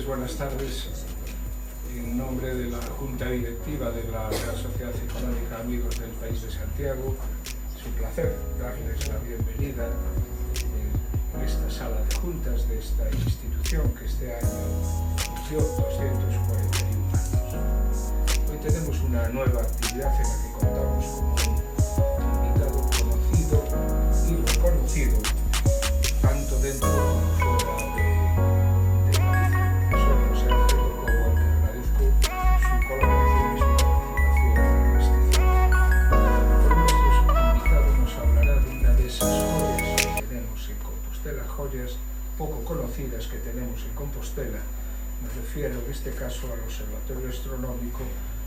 buenas tardes. En nombre de la Junta Directiva de la Real Sociedad Económica Amigos del País de Santiago, es un placer darles la bienvenida en esta sala de juntas de esta institución que este año cumplió 241 años. Hoy tenemos una nueva actividad en la que contamos con un invitado conocido y reconocido tanto dentro como fuera de Galicia. Soy José Ángel Cobo, al que agradezco su colaboración y su participación en este ciclo. Hoy nuestro invitado nos hablará de una de esas joyas que tenemos en Compostela, joyas poco conocidas que tenemos en Compostela. Me refiero en este caso al Observatorio Astronómico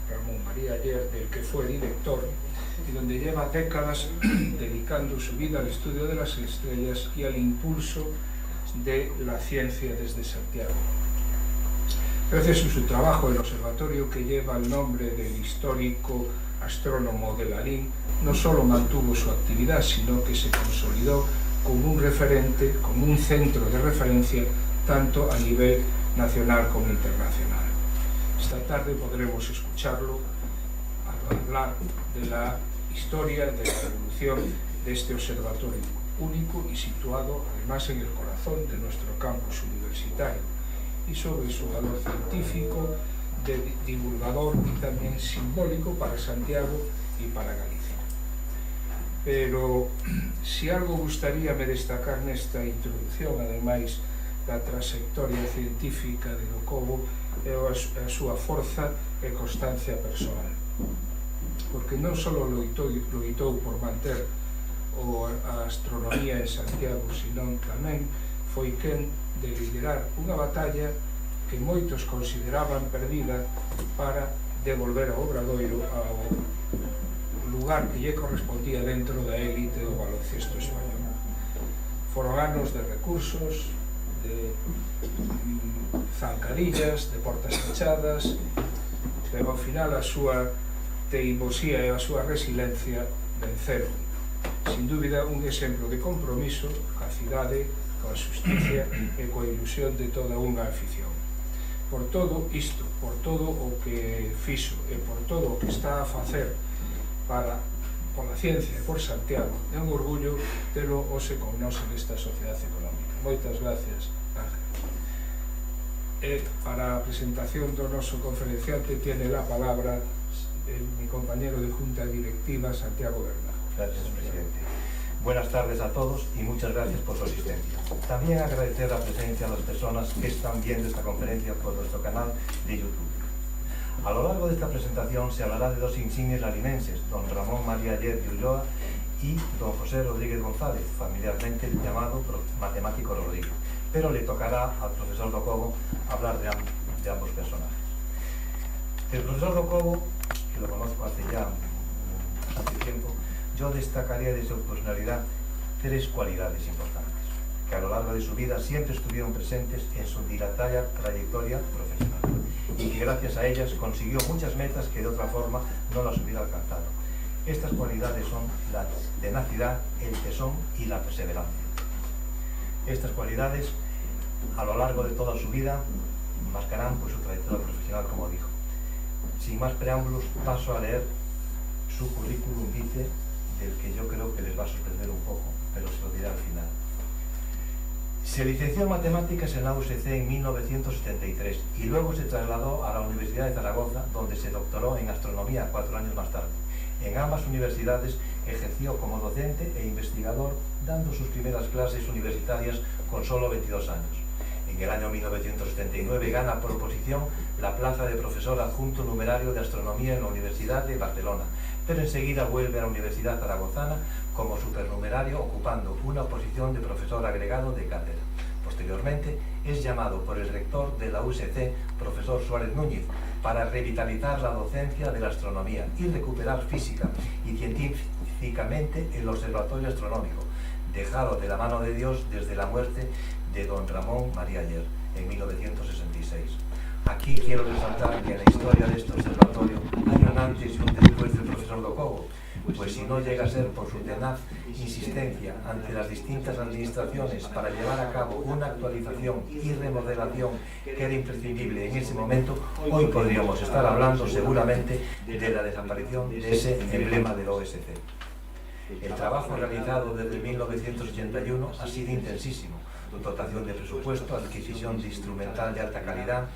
Ramón María Aller, del que fue director y donde lleva décadas dedicando su vida al estudio de las estrellas y al impulso de la ciencia desde Santiago. Gracias a su trabajo, el observatorio, que lleva el nombre del histórico astrónomo de Lalín, no solo mantuvo su actividad, sino que se consolidó como un referente, como un centro de referencia, tanto a nivel nacional como internacional. Esta tarde podremos escucharlo hablar de la historia, de la evolución de este observatorio único y situado además en el corazón de nuestro campus universitario, y sobre su valor científico, de divulgador y también simbólico para Santiago y para Galicia. Pero si algo gustaríame destacar nesta introducción, ademais da trayectoria científica de do Cobo, é a súa forza e constancia persoal, porque non só loitou por manter a astronomía en Santiago, senón tamén foi quen de liderar unha batalla que moitos consideraban perdida para devolver ao Obradoiro ao lugar que lle correspondía dentro da élite do baloncesto español. Foron anos de recursos, de zancadillas, de portas fechadas, pero ao final a súa teimosía e a súa resiliencia venceron. Sin dúbida, un exemplo de compromiso coa cidade, coa xusticia e coa ilusión de toda unha afición. Por todo isto, por todo o que fixo e por todo o que está a facer pola ciencia e por Santiago, é un orgullo telo hoxe con nós nesta sociedade económica. Moitas gracias, Ángel. Para a presentación do noso conferenciante tiene la palabra mi compañero de Junta Directiva, Santiago Bernal. Gracias, presidente. Buenas tardes a todos y muchas gracias por su asistencia. También agradecer la presencia a las personas que están viendo esta conferencia por nuestro canal de YouTube. A lo largo de esta presentación se hablará de dos insignes lalinenses, don Ramón María Aller de Ulloa y don José Rodríguez González, familiarmente llamado matemático Rodríguez, pero le tocará al profesor do Cobo hablar de ambos personajes. El profesor do Cobo, que lo conozco hace ya bastante tiempo, yo destacaría de su personalidad tres cualidades importantes, que a lo largo de su vida siempre estuvieron presentes en su dilatada trayectoria profesional, y que gracias a ellas consiguió muchas metas que de otra forma no las hubiera alcanzado. Estas cualidades son la tenacidad, el tesón y la perseverancia. Estas cualidades, a lo largo de toda su vida, marcarán pues su trayectoria profesional, como dijo. Sin más preámbulos, paso a leer su currículum vitae, del que yo creo que les va a sorprender un poco, pero se lo diré al final. Se licenció en Matemáticas en la USC en 1973 y luego se trasladó a la Universidad de Zaragoza, donde se doctoró en Astronomía 4 años más tarde. En ambas universidades ejerció como docente e investigador, dando sus primeras clases universitarias con solo 22 años. En el año 1979 gana por oposición la plaza de profesor adjunto numerario de Astronomía en la Universidad de Barcelona, pero enseguida vuelve a la Universidad Zaragozana como supernumerario, ocupando una posición de profesor agregado de cátedra. Posteriormente es llamado por el rector de la USC, profesor Suárez Núñez, para revitalizar la docencia de la astronomía y recuperar física y científicamente el observatorio astronómico, dejado de la mano de Dios desde la muerte de don Ramón María Aller en 1966. Aquí quiero resaltar que en la historia de este observatorio hay un antes y un después del profesor do Cobo, pues si no llega a ser por su tenaz insistencia ante las distintas administraciones para llevar a cabo una actualización y remodelación que era imprescindible en ese momento, hoy podríamos estar hablando seguramente de la desaparición de ese emblema del OSC. El trabajo realizado desde 1981 ha sido intensísimo. Dotación de presupuesto, adquisición de instrumental de alta calidad,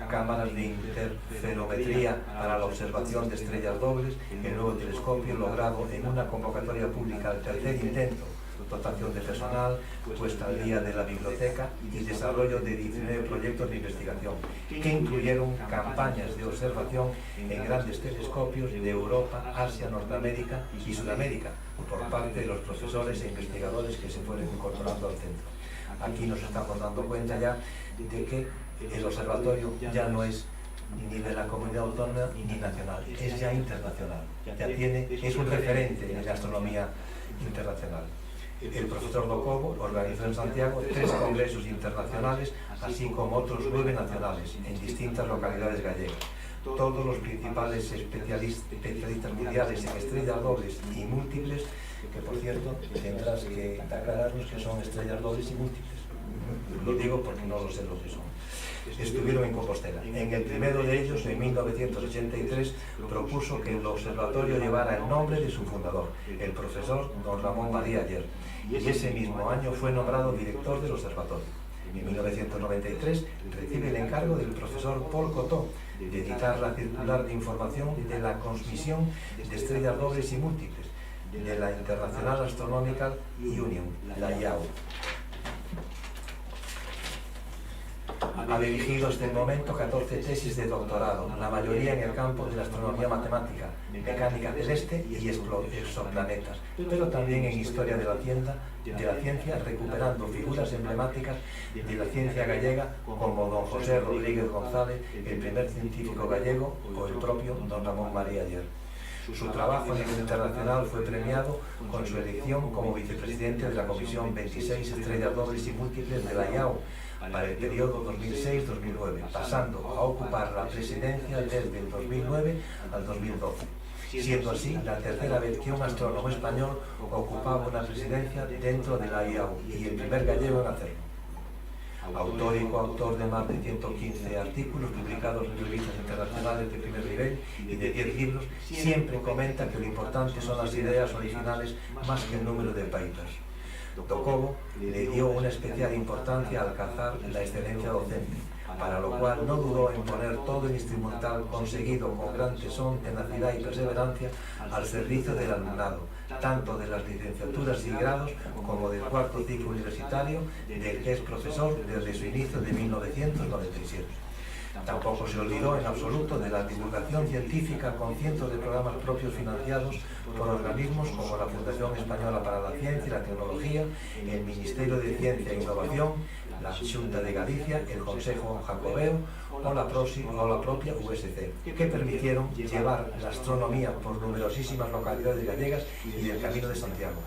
cámaras de interferometría para la observación de estrellas dobles, el nuevo telescopio logrado en una convocatoria pública al tercer intento, dotación de personal, puesta al día de la biblioteca y desarrollo de 19 proyectos de investigación que incluyeron campañas de observación en grandes telescopios de Europa, Asia, Norteamérica y Sudamérica por parte de los profesores e investigadores que se fueron incorporando al centro. Aquí nos estamos dando cuenta ya de que el observatorio ya no es ni de la comunidad autónoma ni nacional, es ya internacional, es un referente en la astronomía internacional. El profesor Docobo organizó en Santiago 3 congresos internacionales, así como otros 9 nacionales, en distintas localidades gallegas. Todos los principales especialistas mundiales en estrellas dobles y múltiples, que por cierto tendrás que aclararnos que son estrellas dobles y múltiples. Lo digo porque no lo sé lo que son. Estuvieron en Compostela. En el primero de ellos, en 1983, propuso que el observatorio llevara el nombre de su fundador, el profesor don Ramón María Ayer, y ese mismo año fue nombrado director del observatorio. En 1993 recibe el encargo del profesor Paul Cotó de editar la circular de información de la Comisión de Estrellas Dobles y Múltiples de la International Astronomical Union, la IAU. Ha dirigido hasta el momento 14 tesis de doctorado, la mayoría en el campo de la astronomía matemática, mecánica celeste y exoplanetas, pero también en historia de la ciencia, recuperando figuras emblemáticas de la ciencia gallega como don José Rodríguez González, el primer científico gallego, o el propio don Ramón María Ayer. Su trabajo a nivel internacional fue premiado con su elección como vicepresidente de la Comisión 26 Estrellas Dobles y Múltiples de la IAU para el periodo 2006-2009, pasando a ocupar la presidencia desde el 2009 al 2012, siendo así la tercera vez que un astrónomo español ocupaba una presidencia dentro de la IAU y el primer gallego en hacerlo. Autor y coautor de más de 115 artículos publicados en revistas internacionales de primer nivel y de 10 libros, siempre comenta que lo importante son las ideas originales más que el número de papers. Docobo le dio una especial importancia al alcanzar la excelencia docente, para lo cual no dudó en poner todo el instrumental conseguido con gran tesón, tenacidad y perseverancia al servicio del alumnado, tanto de las licenciaturas y grados como del cuarto ciclo universitario, del que es profesor desde su inicio de 1997. Tampoco se olvidó en absoluto de la divulgación científica con cientos de programas propios financiados por organismos como la Fundación Española para la Ciencia y la Tecnología, el Ministerio de Ciencia e Innovación, la Xunta de Galicia, el Consejo Jacobeo o la propia USC, que permitieron llevar la astronomía por numerosísimas localidades gallegas y del Camino de Santiago.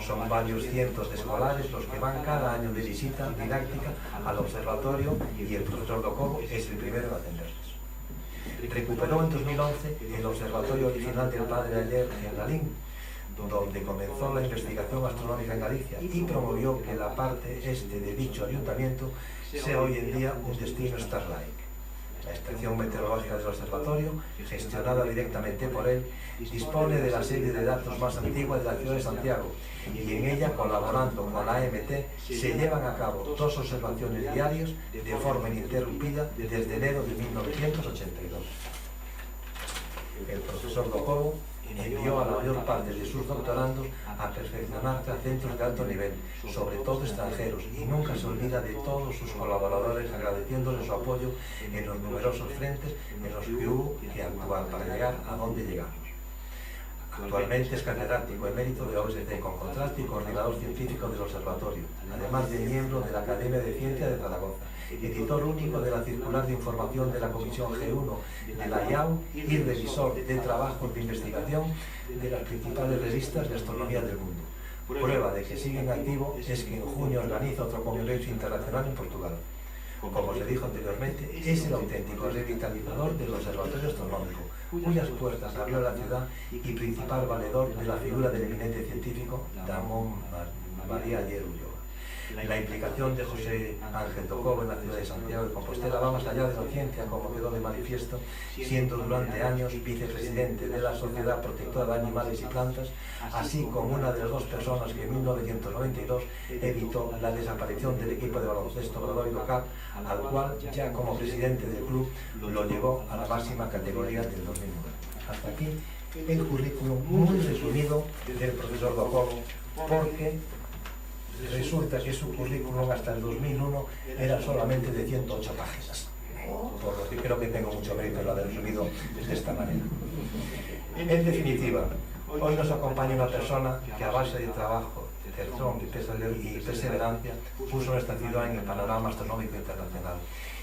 Son varios cientos de escolares los que van cada año de visita didáctica al observatorio y el profesor Docobo es el primero en atenderles. Recuperó en 2011 el observatorio original del padre Ayer en Lalín, donde comenzó la investigación astronómica en Galicia y promovió que la parte este de dicho ayuntamiento sea hoy en día un destino Starlike. La estación meteorológica del observatorio, gestionada directamente por él, dispone de la serie de datos más antigua de la ciudad de Santiago y en ella, colaborando con la AMT, se llevan a cabo 2 observaciones diarias de forma ininterrumpida desde enero de 1982. El profesor Docobo envió a la mayor parte de sus doctorandos a perfeccionarse a centros de alto nivel, sobre todo extranjeros, y nunca se olvida de todos sus colaboradores agradeciéndoles su apoyo en los numerosos frentes en los que hubo que actuar para llegar a donde llegamos. Actualmente es catedrático emérito de la OSC con contraste y coordinador científico del observatorio, además de miembro de la Academia de Ciencias de Zaragoza, editor único de la circular de información de la Comisión G1 de la IAU y revisor de trabajos de investigación de las principales revistas de astronomía del mundo. Prueba de que sigue en activo es que en junio organiza otro congreso internacional en Portugal. como os dijo anteriormente, es el auténtico revitalizador del Observatorio Astronómico, cuyas puertas abrió la ciudad y principal valedor de la figura del eminente científico Ramón María Ayer Ulloa. La implicación de José Ángel Docobo en la ciudad de Santiago de Compostela va más allá de la ciencia, como quedó de manifiesto, siendo durante años vicepresidente de la Sociedad Protectora de Animales y Plantas, así como una de las dos personas que en 1992 evitó la desaparición del equipo de baloncesto Obradoiro local, al cual, ya como presidente del club, lo llevó a la máxima categoría del 2009. Hasta aquí el currículum muy resumido del profesor Docobo, porque resulta que su currículum hasta el 2001 era solamente de 108 páginas, por lo que creo que tengo mucho mérito en lo de resumido de esta manera. En definitiva, hoy nos acompaña una persona que a base de trabajo, tesón y perseverancia puso nuestra ciudad en el panorama astronómico internacional.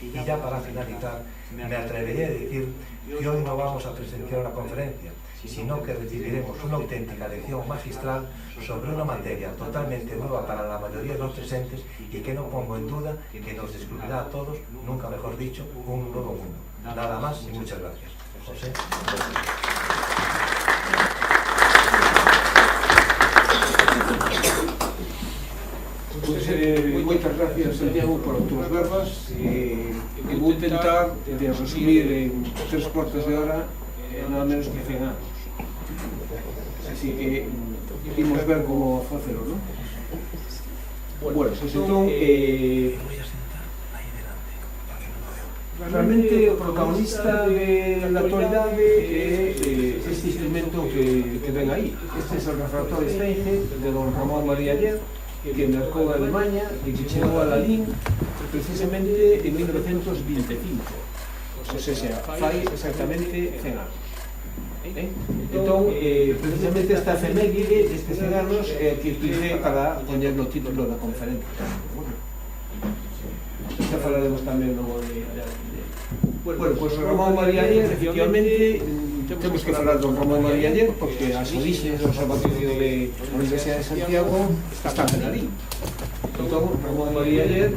Y ya para finalizar, me atreveré a decir que hoy no vamos a presenciar una conferencia, sino que recibiremos una auténtica lección magistral sobre una materia totalmente nueva para la mayoría de los presentes y que no pongo en duda que nos descubrirá a todos, nunca mejor dicho, un nuevo mundo. Nada más y muchas gracias. José. Pues moitas gracias, Santiago, por as túas verbas. Vou intentar resumir en 3/4 de hora nada menos que 100 anos. Así que imos ver como facelo, non? Bueno, pues entón, realmente o protagonista da actualidade é este instrumento que ven aí. Este é o refractor Steiger de don Ramón María Ayer, que mercou a Alemanha e que chegou a Lalín precisamente en 1925. O sea, fai exactamente 100 anos. Entón, precisamente esta efeméride destes 100 anos é que utilicé para poñer no título da conferencia. Xa falaremos tamén logo de... Bueno, pois Ramón María Ayer, efectivamente, temos que falar do Ramón María Ayer porque as orixes do Observatorio de la Universidade de Santiago están en Lalín. Entón, Ramón María Ayer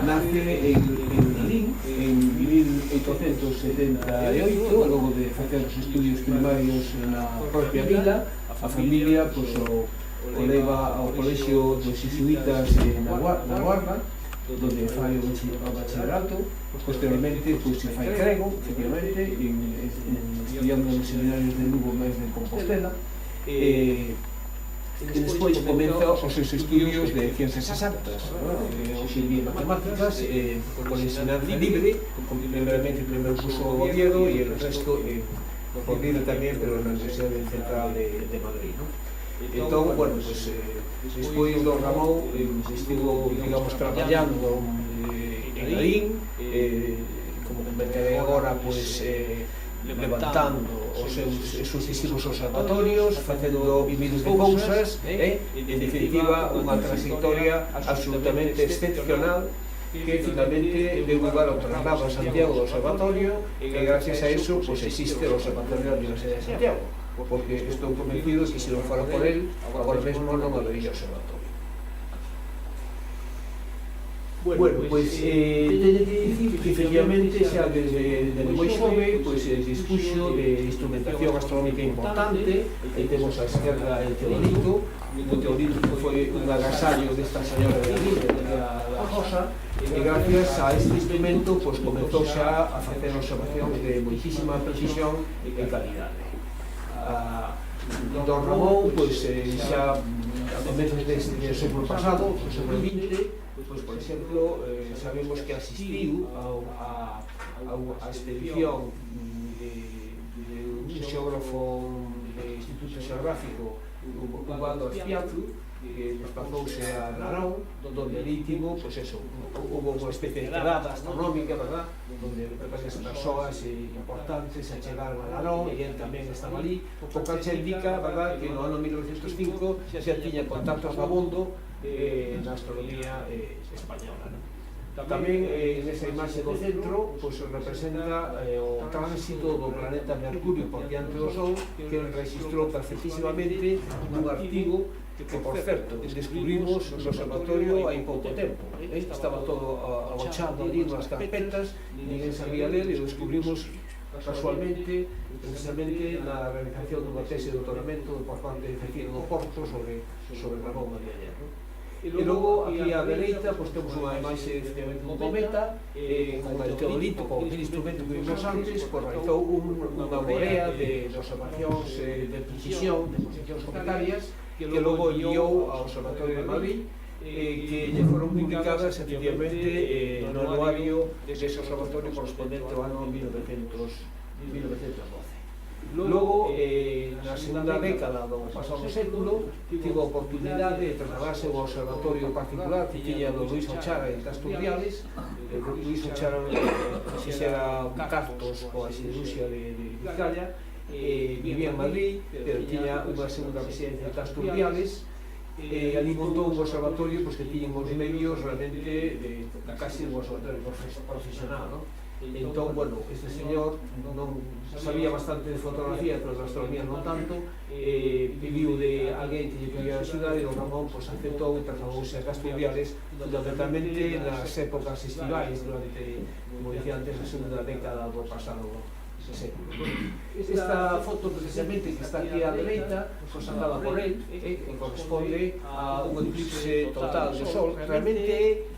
nace en Lalín en 1878, logo de facer os estudios primarios na propia vila. A familia o leva ao colexio dos jesuítas na Guarda, donde fai o bachillerato. Posteriormente se fai crego, efectivamente, estudiando nos seminarios de Lugo máis de Compostela, e despois comeza os seus estudios de ciencias exactas, hoxe en día matemáticas, con ensinanza libre, primeramente o primeiro curso de Oviedo e o resto por vida tamén, pero na Universidade Central de Madrid. Entón, bueno, pues, despois do Ramón estivo, digamos, traballando en Lalín, como comentaré agora, pues, levantando os seus sucesivos observatorios, facendo miles de cousas, en definitiva, unha trayectoria absolutamente excepcional que finalmente deu lugar ao traslado a Santiago do Observatorio e gracias a eso pues, existe o Observatorio da Universidade de Santiago, porque estou convencido que se non fora por él, agora mesmo non habería observatorio. Bueno, pois, teño que dicir que efectivamente xa desde moi xove dispuxo de instrumentación astronómica importante. Aí temos a esquerda el teodolito. O teodolito foi un agasallo desta señora de la Rosa, e gracias a este instrumento comezou xa a facer observacións de moitísima precisión e calidade. Don Ramón, xa a comezos do século pasado, do século XX, por exemplo, sabemos que asistiu a expedición de un xeógrafo do Instituto Xeográfico Ubaldo Azpiazu, que desplazouse a Narón, donde ali tivo, hubo unha especie de quedada astronómica, verdad, donde varias persoas importantes se chegaron a Narón e él tamén estaba ali, o cal xa indica, verdad, que no ano 1905 xa tiña contactos abondo na astronomía española. Tamén nesa imaxe do centro representa o tránsito do planeta Mercurio por diante do Sol, que ele registrou perfectísimamente nun artigo que, por certo, descubrimos no observatorio hai pouco tempo. Estaba todo agochado ali nas carpetas, ninguén sabía ler, e o descubrimos casualmente, precisamente na realización dunha tese de doutoramento por parte de Cecilio do Porto sobre Ramón María Aller. E logo, aquí á dereita, temos unha imaxe efectivamente dun cometa, con el teodolito, con aquele instrumento que vimos antes, realizou unha morea de observacións de precisión, de posicións cometarias, que logo enviou ao Observatorio de Madrid, que lle foron publicadas efectivamente no anuario dese observatorio correspondente ao ano 1912. Logo, na segunda década do pasado século, tivo a oportunidade de trasladarse ao observatorio particular que tiña do Luis Ochara en Casturdiales. Luis Ochara fixera cartos coa siderurxia de Vizcaya, vivía en Madrid, pero tiña unha segunda residencia en Casturdiales. Ali montou un observatorio que tiñen os medios realmente de casi un observatorio profesional, non? Entón, bueno, este señor non sabía bastante de fotografía, pero de astronomía non tanto, viviu de alguén que lle podía axudar, e o Ramón aceptou e trasladouse a Casturdiales fundamentalmente nas épocas estivais durante, como dicía antes, a segunda década do pasado século. Esta foto precisamente que está aquí á dereita, sacada por él, que corresponde a un eclipse total de Sol. Realmente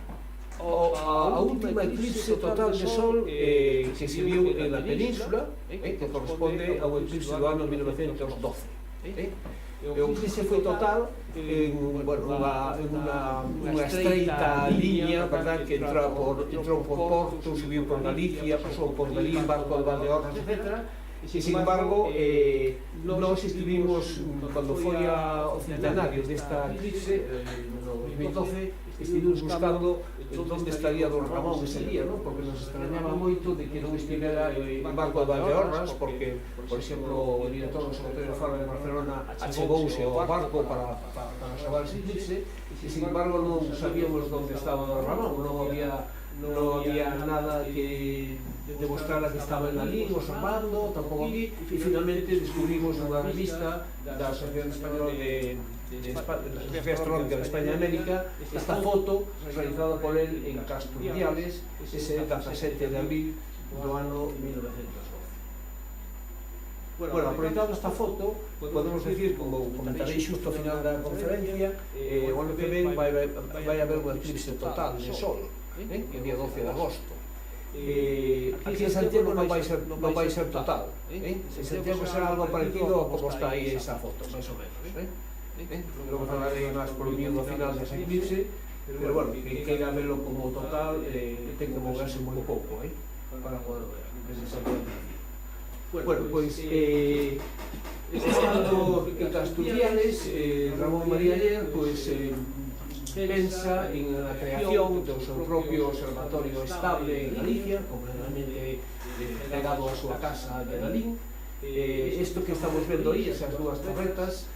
a última eclipse total de Sol que se viu en la península, que corresponde ao eclipse do ano 1912. O eclipse foi total en unha estreita liña, verdad, que entrou por Porto, subiu por Galicia, pasou por Berlín, Barco de Valdeorras, etc. E, sin embargo, nós estivimos, cando foi o centenario desta eclipse, no 2012, estivemos buscando onde estaría don Ramón ese día, ¿no? Porque nos extrañaba moito de que non estivera en Barco de Valdeorras, porque, por exemplo, o director do Observatorio de Faro de Barcelona achegouse ao barco para observar ese eclipse, e, sin embargo, non sabíamos onde estaba don Ramón, non había nada que demostrara que estaba en Lalín observando, tampouco aquí, e finalmente descubrimos unha revista da Asociación Española de Astronómica de España e América esta foto realizada por él en Casturdiales ese 17 de abril do ano 1912. Bueno, aproveitando esta foto, podemos decir, como comentarei xusto ao final da conferencia, o ano que ven vai haber un eclipse total de Sol, o día 12 de agosto. Aquí en Santiago non vai ser total, en Santiago será algo parecido a como está aí esa foto, máis ou menos. Logo falarei máis por un minuto ao final dese eclipse, pero bueno, que queira verlo como total ten que moverse moi pouco para poder ver desde Santiago. Bueno, pois estando en Casturdiales, Ramón María Aller pensa en a creación do seu propio observatorio estable en Galicia, completamente pegado á súa casa de Lalín. Isto que estamos vendo aí, esas dúas torretas,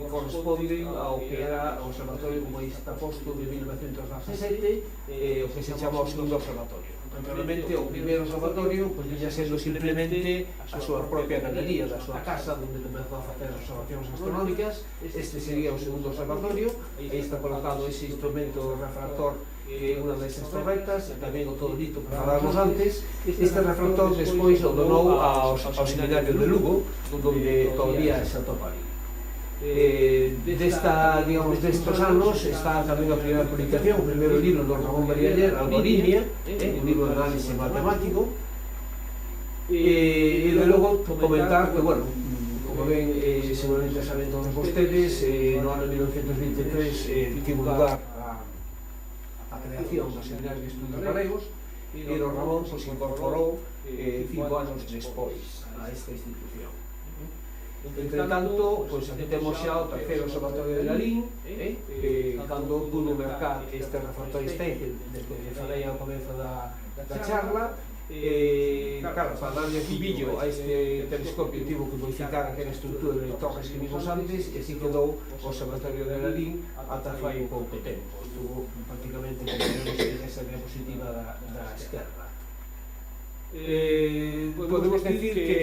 corresponden ao que era o observatorio, como aí está posto, de 1917, o que se chama o segundo observatorio. Naturalmente, o primeiro observatorio viña sendo simplemente a súa propia galería da súa casa, onde comezou a facer observacións astronómicas. Este sería o segundo observatorio, aí está colocado ese instrumento refractor que é unha desas torretas, e tamén o teodolito que falábamos antes. Este refractor despois o donou ao seminario de Lugo, onde todavía se atopa ali. Destos anos está tamén a primeira publicación, o primeiro libro do Ramón María Aller, Algoritmia, un libro de análisis matemático, e de logo comentar que, bueno, como ven, seguramente saben todos vostedes, no ano 1923 tivo lugar a creación do Seminario de Estudios Galegos, e o Ramón se incorporou 5 anos despois a esta institución. Entre tanto, aquí temos xa o terceiro observatorio de Lalín, cando pudo mercar este refractor Stengel, del que falei ao comezo da charla, Claro, para darle aquí brillo a este telescopio tivo que modificar aquela estructura de torres que vimos antes e así quedou o observatorio de Lalín ata fai pouco tempo. Estuvo prácticamente como vemos esa diapositiva da esquerda. Podemos decir que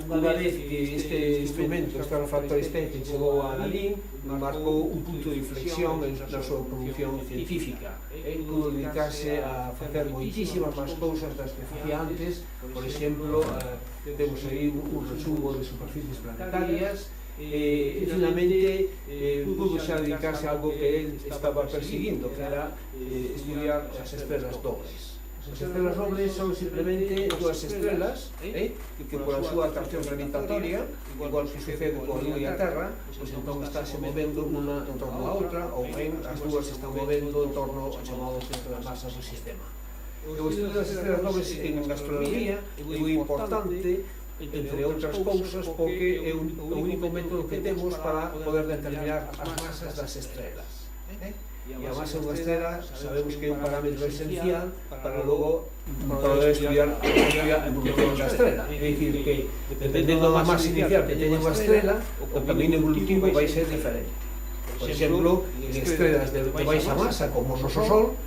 unha vez que este instrumento, este refractor estético, chegou a Lalín, marcou un punto de inflexión na súa produción científica. Pudo dedicarse a facer moitísimas máis cousas das que facía antes. Por exemplo, temos aí un resumo de superficies planetarias e finalmente pudo xa dedicarse a algo que él estaba persiguiendo, que era estudiar as estrelas dobles. As estrelas dobles son simplemente dúas estrelas que pola súa atracción gravitatoria, igual que sucede coa Lua e a Terra, pois entón estáse movendo unha en torno a outra, ou ben as dúas se están movendo en torno ao chamado centro das masas do sistema. O estudo das estrelas dobles en astronomía é moi importante, entre outras cousas, porque é o único método que temos para poder determinar as masas das estrelas. E a masa dunha estrela sabemos que é un parámetro esencial para logo poder estudiar a evolución da estrela. É dicir, que dependendo da masa inicial que teña unha estrela, o camino evolutivo vai ser diferente. Por exemplo, en estrelas de baixa masa, como o noso Sol,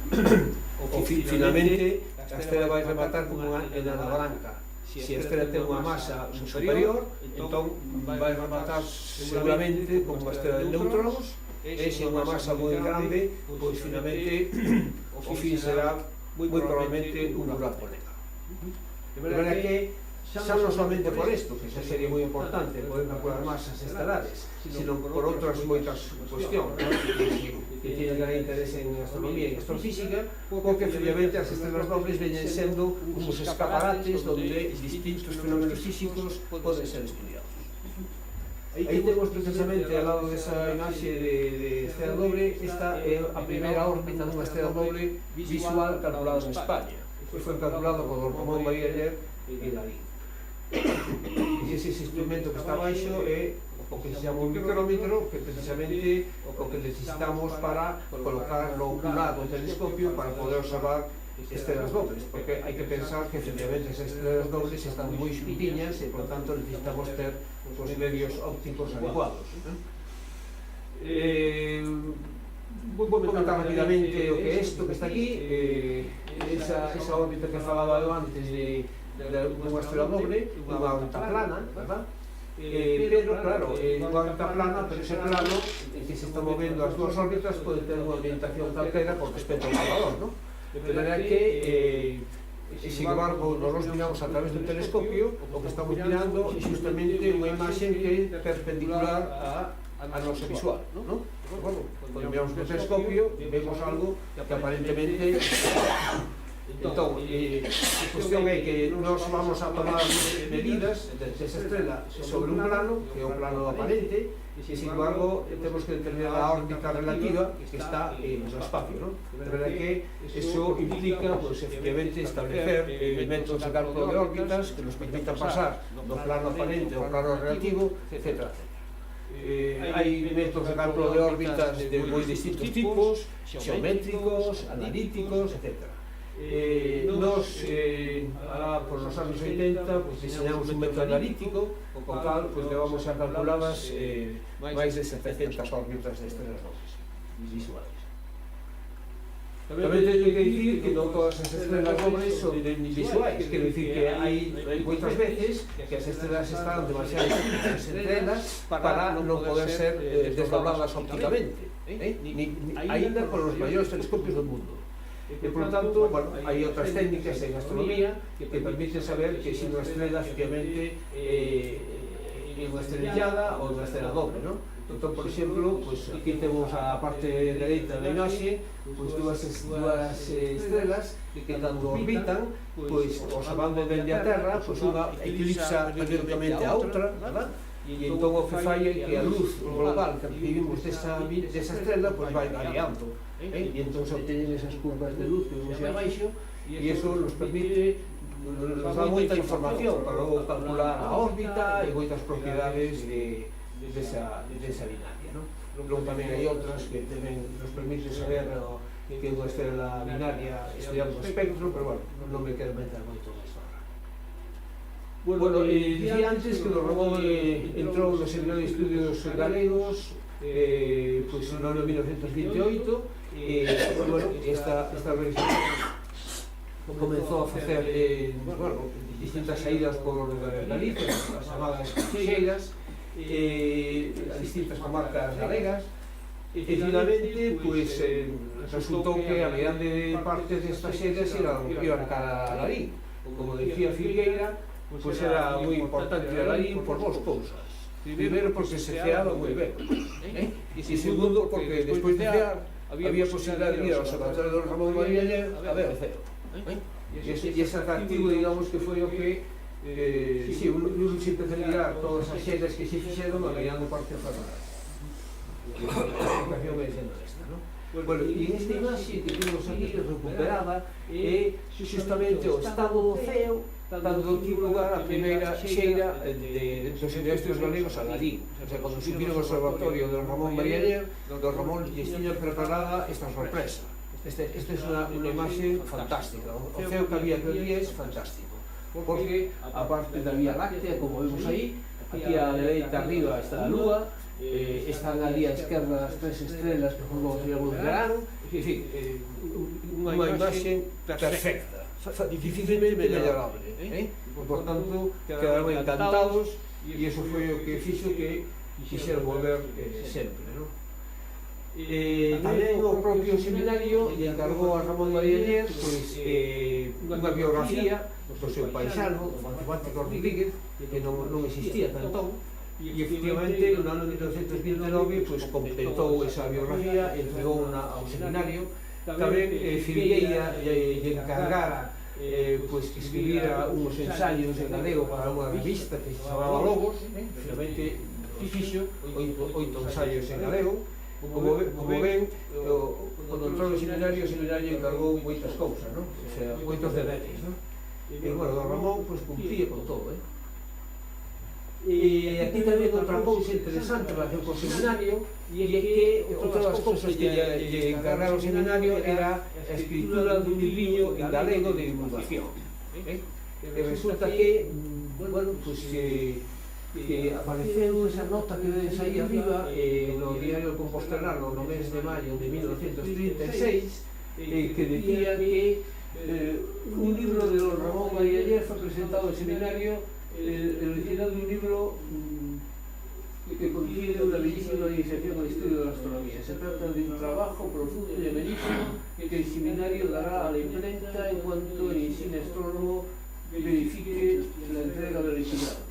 finalmente a estrela vai rematar como unha enana branca. Se a estrela ten unha masa superior, entón vai rematar seguramente como unha estrela de neutróns. E se unha masa moi grande, pois finalmente o fin será moi probablemente un buraco negro. De maneira que xa non somente por isto, que xa sería moi importante poder calcular masas estelares, sino por outras moitas cuestións que tienen gran interese en astronomía e astrofísica, porque finalmente as estrelas dobles veñen sendo uns escaparates onde distintos fenómenos físicos poden ser estudiados. Aí temos precisamente ao lado desa imaxe de estrela doble, esta é a primeira órbita dunha estrela doble visual calculada en España. Foi calculado por Ramón María Aller e Lalín. E ese instrumento que está baixo é o que se chama un micrómetro, que precisamente o que necesitamos para colocar no ocular do telescopio para poder observar estrelas dobles, porque hai que pensar que efectivamente as estrelas dobles están moi xuntiñas e, por tanto, necesitamos ter os medios ópticos adecuados. Vou comentar rapidamente o que é isto que está aquí, esa órbita que falaba eu antes de unha estrela doble, unha órbita plana, verdad? Pero, claro, unha órbita plana, pero ese plano en que se están movendo as dúas órbitas pode ter unha orientación calquera por respecto ao calor, non? De maneira que, sin embargo, nos miramos a través do telescopio, o que estamos mirando é justamente unha imaxe que é perpendicular a nosa visual, non? Cando miramos no telescopio, vemos algo que aparentemente... Entón, a cuestión é que nos vamos a tomar medidas desa estrela sobre un plano, que é o plano aparente, e, sin embargo, temos que determinar a órbita relativa que está no espacio, non? De maneira que iso implica, pois, efectivamente, establecer métodos de cálculo de órbitas que nos permitan pasar do plano aparente ao plano relativo, etc. Hai métodos de cálculo de órbitas de moi distintos tipos, xeométricos, analíticos, etc. Nos, por los anos 80, diseñamos un método analítico, con cal levamos a calculadas máis de 700 órbitas de estrelas dobles visuales. Tamén teño que dicir que non todas as estrelas dobles son visuais, quero dicir que hai moitas veces que as estrelas están demasiado entre elas para non poder ser desdobladas ópticamente, aínda con os maiores telescopios do mundo. E, por tanto, bueno, hai outras técnicas en astronomía que permiten saber que se unha estrela efectivamente é unha estrellada ou unha estrela doble, non? Entón, por exemplo, pues, aquí temos a parte dereita da imaxe, pues, dúas estrelas que cando orbitan, pues, observando dende a Terra, pues, unha eclipsa periódicamente a outra, verdad? E entón o que fai é que a luz global que recibimos desa estrela pues, vai variando, e entón se obteñen esas curvas de luz que vemos aí abaixo, e iso nos permite, nos dá moita información para logo calcular a órbita e moitas propiedades desa binaria, non? Logo tamén hai outras que nos permiten saber que é unha estrela binaria estudiando o espectro, pero bueno, non me quero meter moito máis ahora. Bueno, dicía antes que o Ramón entrou no Seminario de Estudios Galegos pois no ano 1928 e bueno, esta organización comenzou a facer distintas saídas por Galicia, as chamadas xeiras, a distintas comarcas galegas, e finalmente pois, resultou que a grande parte destas xeiras iban cara a Lalín. Como decía Filgueira, pois era moi importante ir a Lalín por dous cousas. Primeiro porque se ceaba moi ben, e segundo porque despois de cear había posibilidade de ir ao Observatorio do Ramón María Aller a ver o ceo. E ese atractivo, digamos, que foi o que si, un se empezou a mirar todas as xeiras que se fixeron a grande parte ferrada. A explicación vai sendo esta, non? Bueno, e esta imaxe que temos aquí recuperada é justamente o estado do ceo cando tivo lugar a primeira xeira dos Estudios Galegos a Lalín. O sea, cando subiron ao Observatorio do Ramón María Aller, do Ramón lles tiña preparada esta sorpresa. Esta é unha imaxe fantástica. O ceo que había aquel día é fantástico, porque a parte da Vía Láctea, como vemos aí, aquí a dereita arriba está a Lúa, están ali a esquerda as tres estrelas que formou o Triángulo de Verán, en fin, unha imaxe perfecta, dificilmente mellorable. Por tanto, quedaron encantados e iso foi o que fixo que quixeron volver sempre, non? Tamén o propio seminario lle encargou a Ramón María Aller unha biografía do seu paisano, o matemático Rodríguez, que non existía tanto, e efectivamente no ano 1929 completou esa biografía e entregou ao seminario. Tamén Filgueira lle encargara que escribira uns ensaios en galego para unha revista que se chamaba Lobos, finalmente fixo 8 ensaios en galego. Como ven, cando entrou no seminario, o seminario encargou moitas cousas, non? O sea, moitos deberes, non? E, bueno, don Ramón, cumpría con todo, E aquí tamén outra cousa interesante en relación co seminario, e é que outra das cousas que lle encargaron o seminario era a escritura dun libriño en galego de divulgación. E resulta que, bueno, pois que apareceu esa nota que vedes aí arriba no Diario Compostelano no mes de maio de 1936 que decía que un libro de don Ramón María Aller foi presentado ao seminario, el original de un libro que contiene una bellísima iniciación al estudio de la astronomía. Se trata de un trabajo profundo y bellísimo que el seminario dará a la imprenta en cuanto el insigne astrónomo verifique la entrega del original.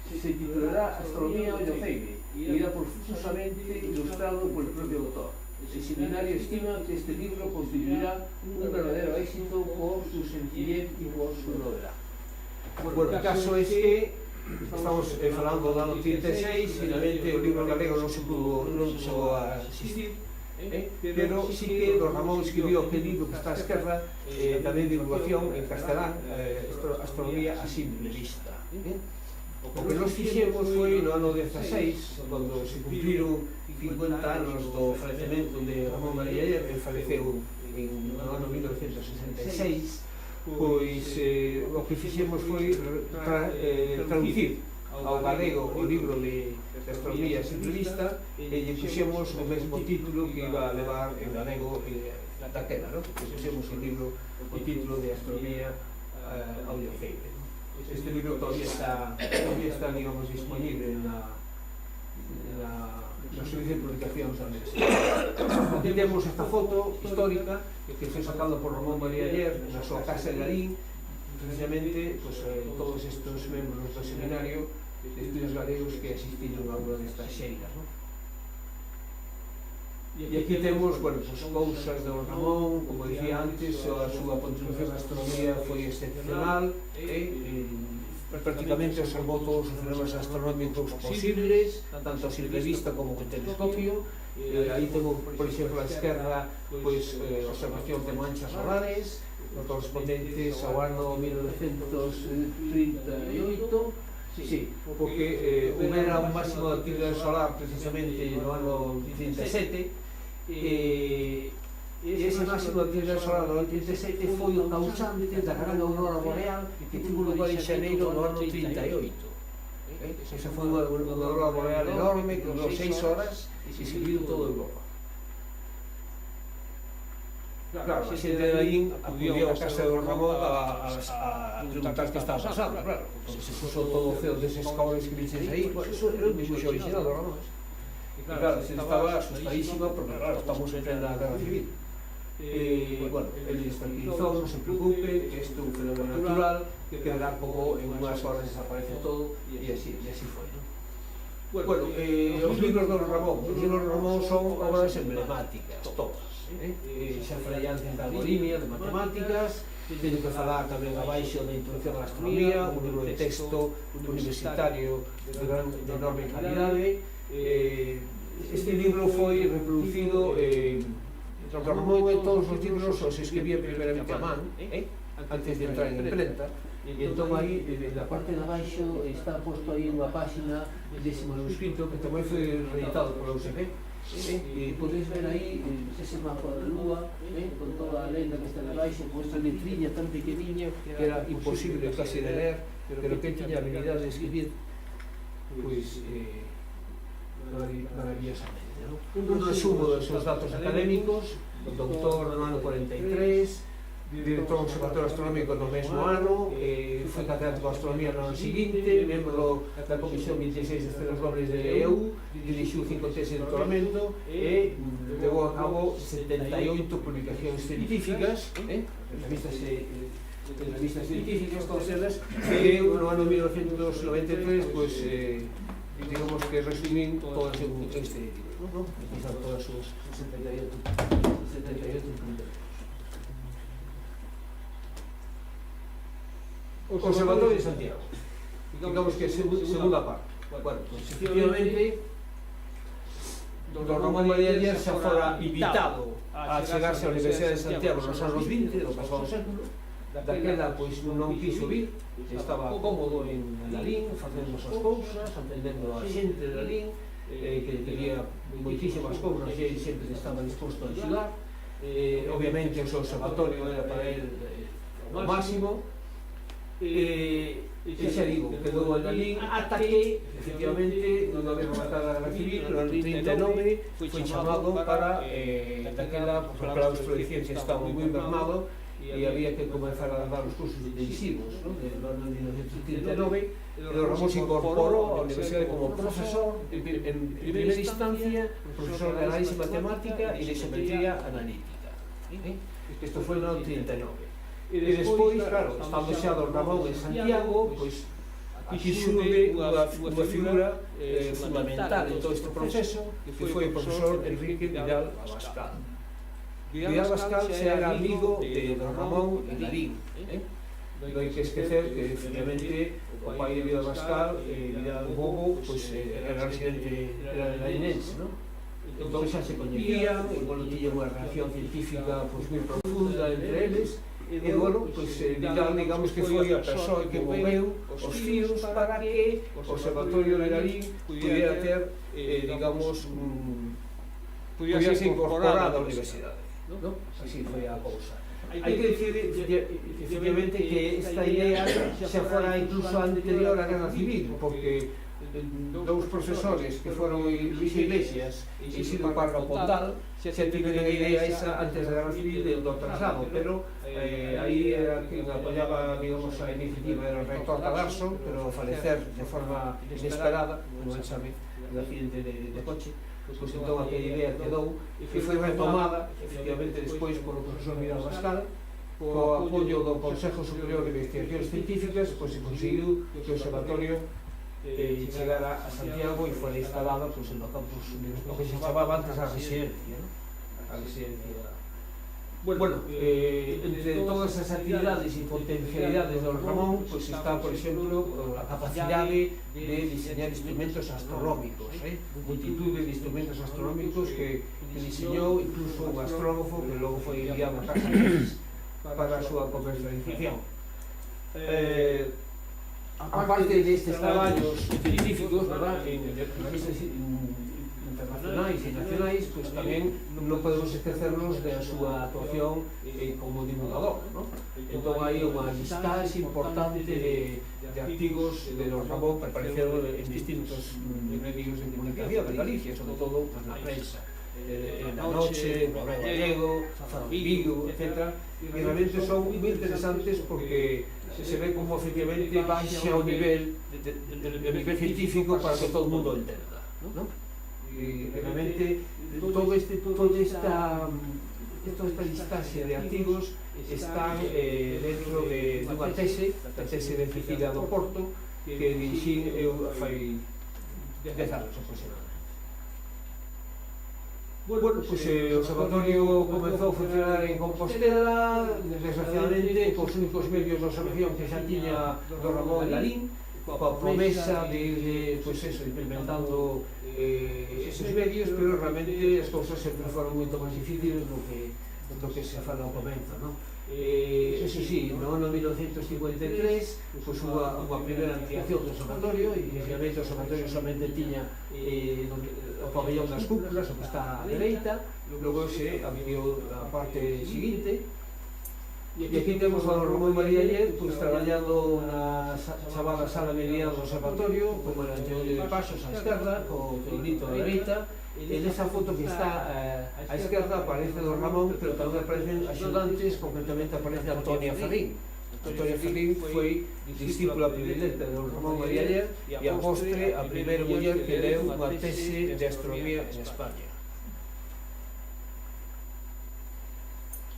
Se titulará Astronomía Olloceire y irá profusamente ilustrado por el propio autor. El seminario estima que este libro constituirá un verdadero éxito por su sencillez y por su novedad. Bueno, el caso es que estamos falando do ano 36, finalmente o libro galego non se chegou a existir, pero sí que don Ramón escribiu aquel libro que está á esquerda, tamén de divulgación en castelán, Astronomía a simple vista. O que nos fixemos foi no ano 16, cando se cumpliron 50 anos do falecemento de Ramón María Aller, que faleceu no ano 1966, pois o que fixemos foi traducir ao galego o libro de Astronomía a simple vista e lle puxemos o mesmo título que iba a levar en galego daquela, non? Puxemos o libro, o título de Astronomía a Olloceire. Este libro todavía está digamos, disponible na servicio de publicacións da universidade. Aquí temos esta foto histórica que foi sacada por Ramón María Aller na súa casa en Lalín, precisamente todos estes membros do seminario de estudios galegos que asistiron a unha destas xeiras, non? E aquí temos, bueno, cousas de don Ramón, como dicía antes, a súa contribución á astronomía foi excepcional, prácticamente observou todos os fenómenos astronómicos posibles, tanto a simple vista como con telescopio. Aí temos, por exemplo, a esquerda, observación de manchas solares, correspondentes ao ano 1938, sí, porque houbera un máximo de actividade solar precisamente no ano 37, e E ese máximo de actividade solar do 87 foi o causante da gran aurora boreal que tivo lugar en xaneiro do ano 38. Esa foi unha aurora boreal enorme que durou 6 horas e se viu toda Europa. Claro, a xente de aí acudiu a casa de Don Ramón a preguntar que estaba pasando, claro. Se puso todo o ceo deses cabrones que viches aí, pues eso era o mismo xe original do Ramón. E claro, se estaba asustadísima porque, claro, estamos en plena guerra civil. Bueno, él tranquilizó, no se preocupe, que isto é un fenómeno natural, que quedará como en unhas horas desaparece todo, e así foi, ¿no? Bueno, os libros do Ramón, son obras emblemáticas, todas. Xa falei antes da algoritmia, de matemáticas, teño que falar tamén abaixo da introducción á astronomía, un libro de texto universitario de enorme calidade. Este libro foi reproducido Don Ramón en todos os libros os escribía primeramente a man, antes de entrar en imprenta, e entón aí, na parte de abaixo, está posto aí unha páxina dese manuscrito que tamén foi reeditado pola UCB. Podeis ver aí ese mapa da lúa con toda a lenda que está debaixo, con esta letriña tan pequeniña que era imposible casi de ler, pero que tiña a habilidade de escribir pois maravillosamente, ¿no? Un resumo dos seus datos académicos, doctor no ano 43, director do Observatorio Astronómico no mesmo ano, foi catedrático de astronomía no ano seguinte, membro da Comisión 26 de Estrelas Nobles de EU, dirixiu 5 teses de doutoramento e levou a cabo 78 publicacións científicas, revistas científicas, todas elas, e no ano 1993, pues, digamos que resumín todas en este libro, ¿no? Aquí están todas sus 78 publicacións. Observatorio de Santiago, digamos que segunda parte. Bueno, pues efectivamente Don Ramón María Díaz xa fora invitado a chegarse á Universidade de Santiago nos anos 20 do pasado século. Daquela, pois, non quiso vir, estaba cómodo en Lalín, facendo as cousas, atendendo a xente de Lalín, que quería moitísimas cousas e ele sempre estaba disposto a axudar. Obviamente, o seu observatorio era para ele o máximo. Xa digo, quedou en Lalín ata que, efectivamente, non había rematado a guerra civil, no ano 39 foi chamado para daquela, porque o claustro de ciencia estaba moi mermado e había que comenzar a dar os cursos intensivos, no ano 1939, e Don Ramón se incorporou á universidade como profesor, en primeira instancia, profesor de análisis matemática e de geometría analítica. Isto foi no ano 39. E despois, claro, estando xa Don Ramón en Santiago, pois aquí surge unha figura fundamental en todo este proceso, que foi o profesor Enrique Vidal Abascal. Vidal Abascal xa era amigo de Don Ramón en Lalín. Non hai que esquecer que, efectivamente, o pai de Vidal Abascal, Vidal Bobo, pois era residente, era lalinense, non? Entón xa se coñecían, e, bueno, tiña unha relación científica moi profunda entre eles. E, bueno, pues, Vidal, digamos que foi a persoa que moveu os fios para que o Observatorio de Lalín pudiera ter, digamos, pudiera ser incorporado á universidade, ¿no? Así foi a cousa. Hai que dicir, efectivamente, que esta idea xa fora incluso anterior á Guerra Civil, porque dous profesores que foron Luis Iglesias e Isidro Parra Pondal xa tiveron a idea esa antes da Guerra Civil do traslado, pero aí era quen apoyaba, digamos, a iniciativa era o rector Cadarso, pero ao falecer de forma inesperada, non sabe, un accidente de coche, pois entón aquella idea quedou e foi retomada, efectivamente, despois polo profesor Vidal Abascal, co apoio do Consejo Superior de Investigacións Científicas, pois se conseguiu que o observatorio chegara a Santiago e foi instalado en no campus, o que se chamaba antes a residencia, a residencia. Bueno, entre todas as actividades e potencialidades do Ramón, pois está, por exemplo, a capacidade de diseñar instrumentos astronómicos, multitud de instrumentos astronómicos que diseñou incluso un astrógrafo que logo foi enviado a casa para a súa comercialización. Aparte destes traballos científicos, en revistas internacionais internacionais e nacionais, pois tamén non podemos esquecernos da súa actuación como divulgador, non? Entón hai unha listaxe importante de artigos de don Ramón que apareceron en distintos medios de comunicación de Galicia, sobre todo pues, na prensa, en La Noche, en Correo Gallego, Faro Vigo, etc. E realmente son moi interesantes porque se ve como efectivamente baixa o nivel científico para que todo o mundo entenda, non? E realmente toda esta listaxe de artigos están dentro dunha tese, a tese de Cecilia do Porto, que dirixín eu fai 10 anos aproximadamente. Bueno, pois o observatorio comezou a funcionar en Compostela, desgraciadamente, cos únicos medios de observación que xa tiña do Ramón Lalín, coa promesa de ir, pois eso, implementando esos medios, pero realmente as cousas sempre foron moito máis difíciles do que se fala ao comezo, non? Eso sí, no ano 1953 pois unha primeira ampliación do observatorio e inicialmente o observatorio somente tiña o pabellón das cúpulas, o que está á dereita, logo se ampliou a parte seguinte e aquí temos ao Ramón María Aller pois traballando na chamada sala medial do observatorio como era Antonio de Pasos á esquerda, co Teodolito á dereita. E nesa foto que está á esquerda aparece don Ramón, pero tamén aparecen axudantes, concretamente aparece Antonia Ferrín. Antonia Ferrín foi discípula predilecta de don Ramón María Aller e a postre a primeira muller que leu unha tese de astronomía en España.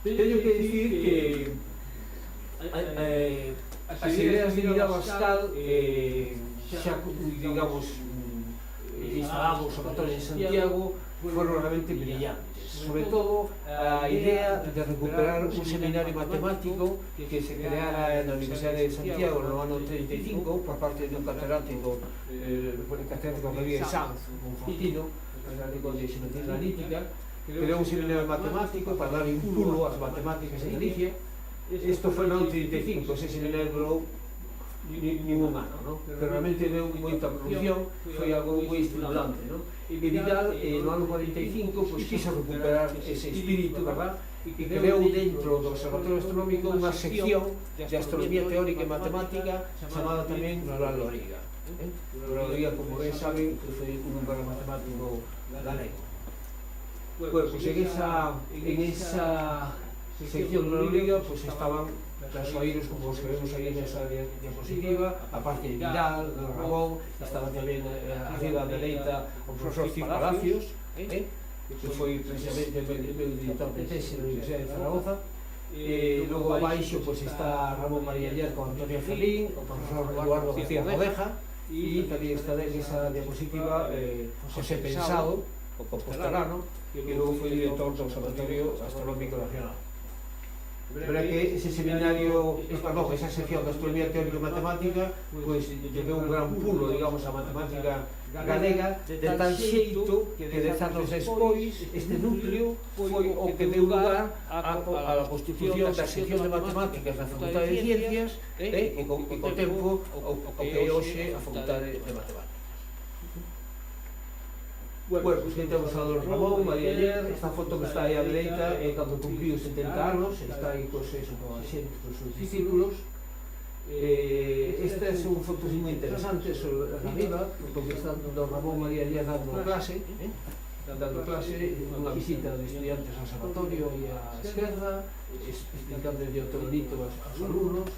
Teño que dicir que as ideas de Miguel Abascal xa, digamos, instalamos o observatorio en Santiago foron realmente brillantes, sobre todo a idea de recuperar un seminario matemático que se creara na Universidade de Santiago no ano 35 por parte dun catedrático Javier Sanz, un fontino, catedrático de xeometría analítica, creou un seminario matemático para dar impulso ás matemáticas en Galicia. Isto foi no ano 35, ese seminario durou ningún ano, ¿no? Pero realmente deu moita producción, foi algo moi estimulante, ¿no? E Vidal, no ano 45, pois quiso recuperar ese espírito, verdad? E creou dentro do Observatorio Astronómico unha sección de astronomía teórica e matemática chamada tamén Rural Loriga. Rural Loriga, como ben saben, foi un gran matemático galego. Bueno, pois en esa sección Rural Loriga, pois estaban trasoeiros como os que vemos aí nesa diapositiva, a parte de Vidal, do Ramón, estaba tamén arriba a dereita o profesor Cid Palacios, que foi precisamente o meu director de tese na Universidade de Zaragoza, e logo abaixo está Ramón María Aller con Antonia Ferrín, o profesor Eduardo García Rodeja, e tamén está nesa diapositiva José Pensado, o compostelano, que logo foi director do Observatorio Astronómico Nacional. Pero que ese seminario, esa sección de astronomía teórica e matemática, pois lle deu un gran pulo, digamos, a matemática galega, de tal xeito que 10 anos despois este núcleo foi o que deu lugar á constitución da sección de matemáticas da Facultade de Ciencias e co tempo o que é hoxe a Facultade de Matemáticas. Bueno, pois que temos a don Ramón María Aller, esta foto que está aí á dereita é cando cumpriu 70 anos, está aí cos seus discípulos. Estas son fotos moi interesantes arriba, porque está don Ramón María Aller dando clase, unha visita de estudiantes ao observatorio e á esquerda, explicando de Teodolito aos alumnos.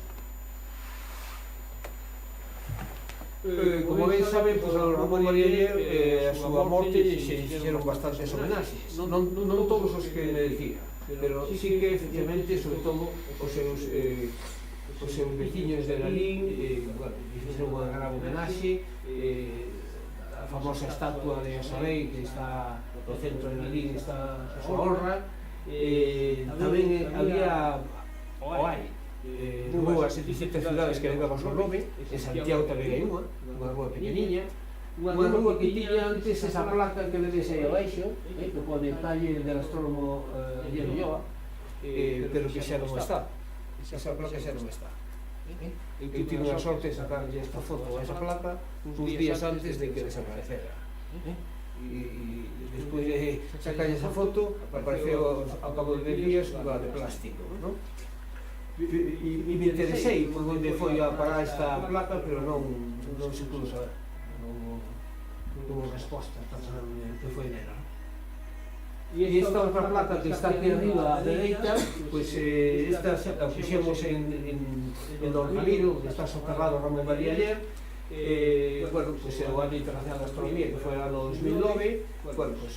Como ben saben, a Ramón María Aller a súa morte se fixeron bastantes homenaxes, non todos os que merecía, pero sí que efectivamente, sobre todo os seus veciños de Lalín fixeron unha gran homenaxe, a famosa estatua de Osalei que está no centro de Lalín está a súa honra, tamén había rúas en distintas cidades que levaban o seu nome, en Santiago tamén hai unha rúa pequeniña, unha rúa que tiña antes esa placa que vedes aí abaixo, que pone taller del astrónomo Aller Ulloa, pero que xa non está, esa placa xa non está. Eu tive a sorte de sacarlle esta foto a esa placa uns días antes de que desaparecera. e despois de sacar esa foto apareceu ao cabo de días unha de plástico, non? E me interesei por onde foi a parar esta placa, pero non se pudo saber, non hubo resposta para saber que foi nela. E esta outra placa que está aquí arriba á dereita, pois esta a puxemos en Don Ramiro, onde está soterrado Ramón María Aller. Bueno, pois o ano internacional de astronomía, que foi o ano 2009, bueno, pois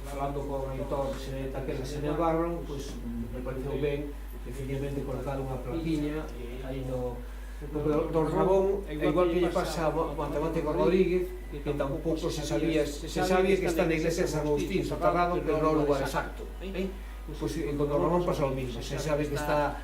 falando con o reitor daquela Senel Barron, pois me pareceu ben definitivamente colocar unha plaquiña aí no Don Ramón, igual que lle pasa ao matemático Rodríguez, que tampouco se sabía que está na iglesia de San Agustín soterrado, pero non o lugar exacto. Pois con Don Ramón pasa o mismo, se sabe que está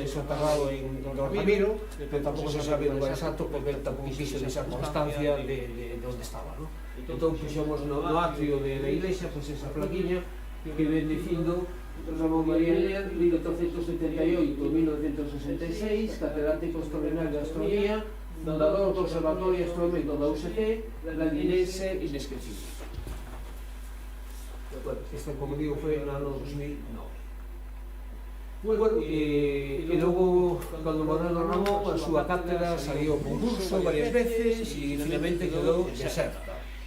soterrado en Don Ramiro, pero tampouco se sabe o lugar exacto porque tampouco quiso deixar constancia de onde estaba. Entón puxemos no atrio da iglesia esa plaquiña que ven dicindo Ramón María Aller, 1878-1966, catedrático extraordinario de astronomía, fundador do Observatorio Astronómico da UST, londinense inesquecible. Bueno, este, como digo, foi no ano 2009. Bueno, e logo, cando Manuel Ramón, a súa cátedra salió ao concurso varias veces e finalmente quedou deserta.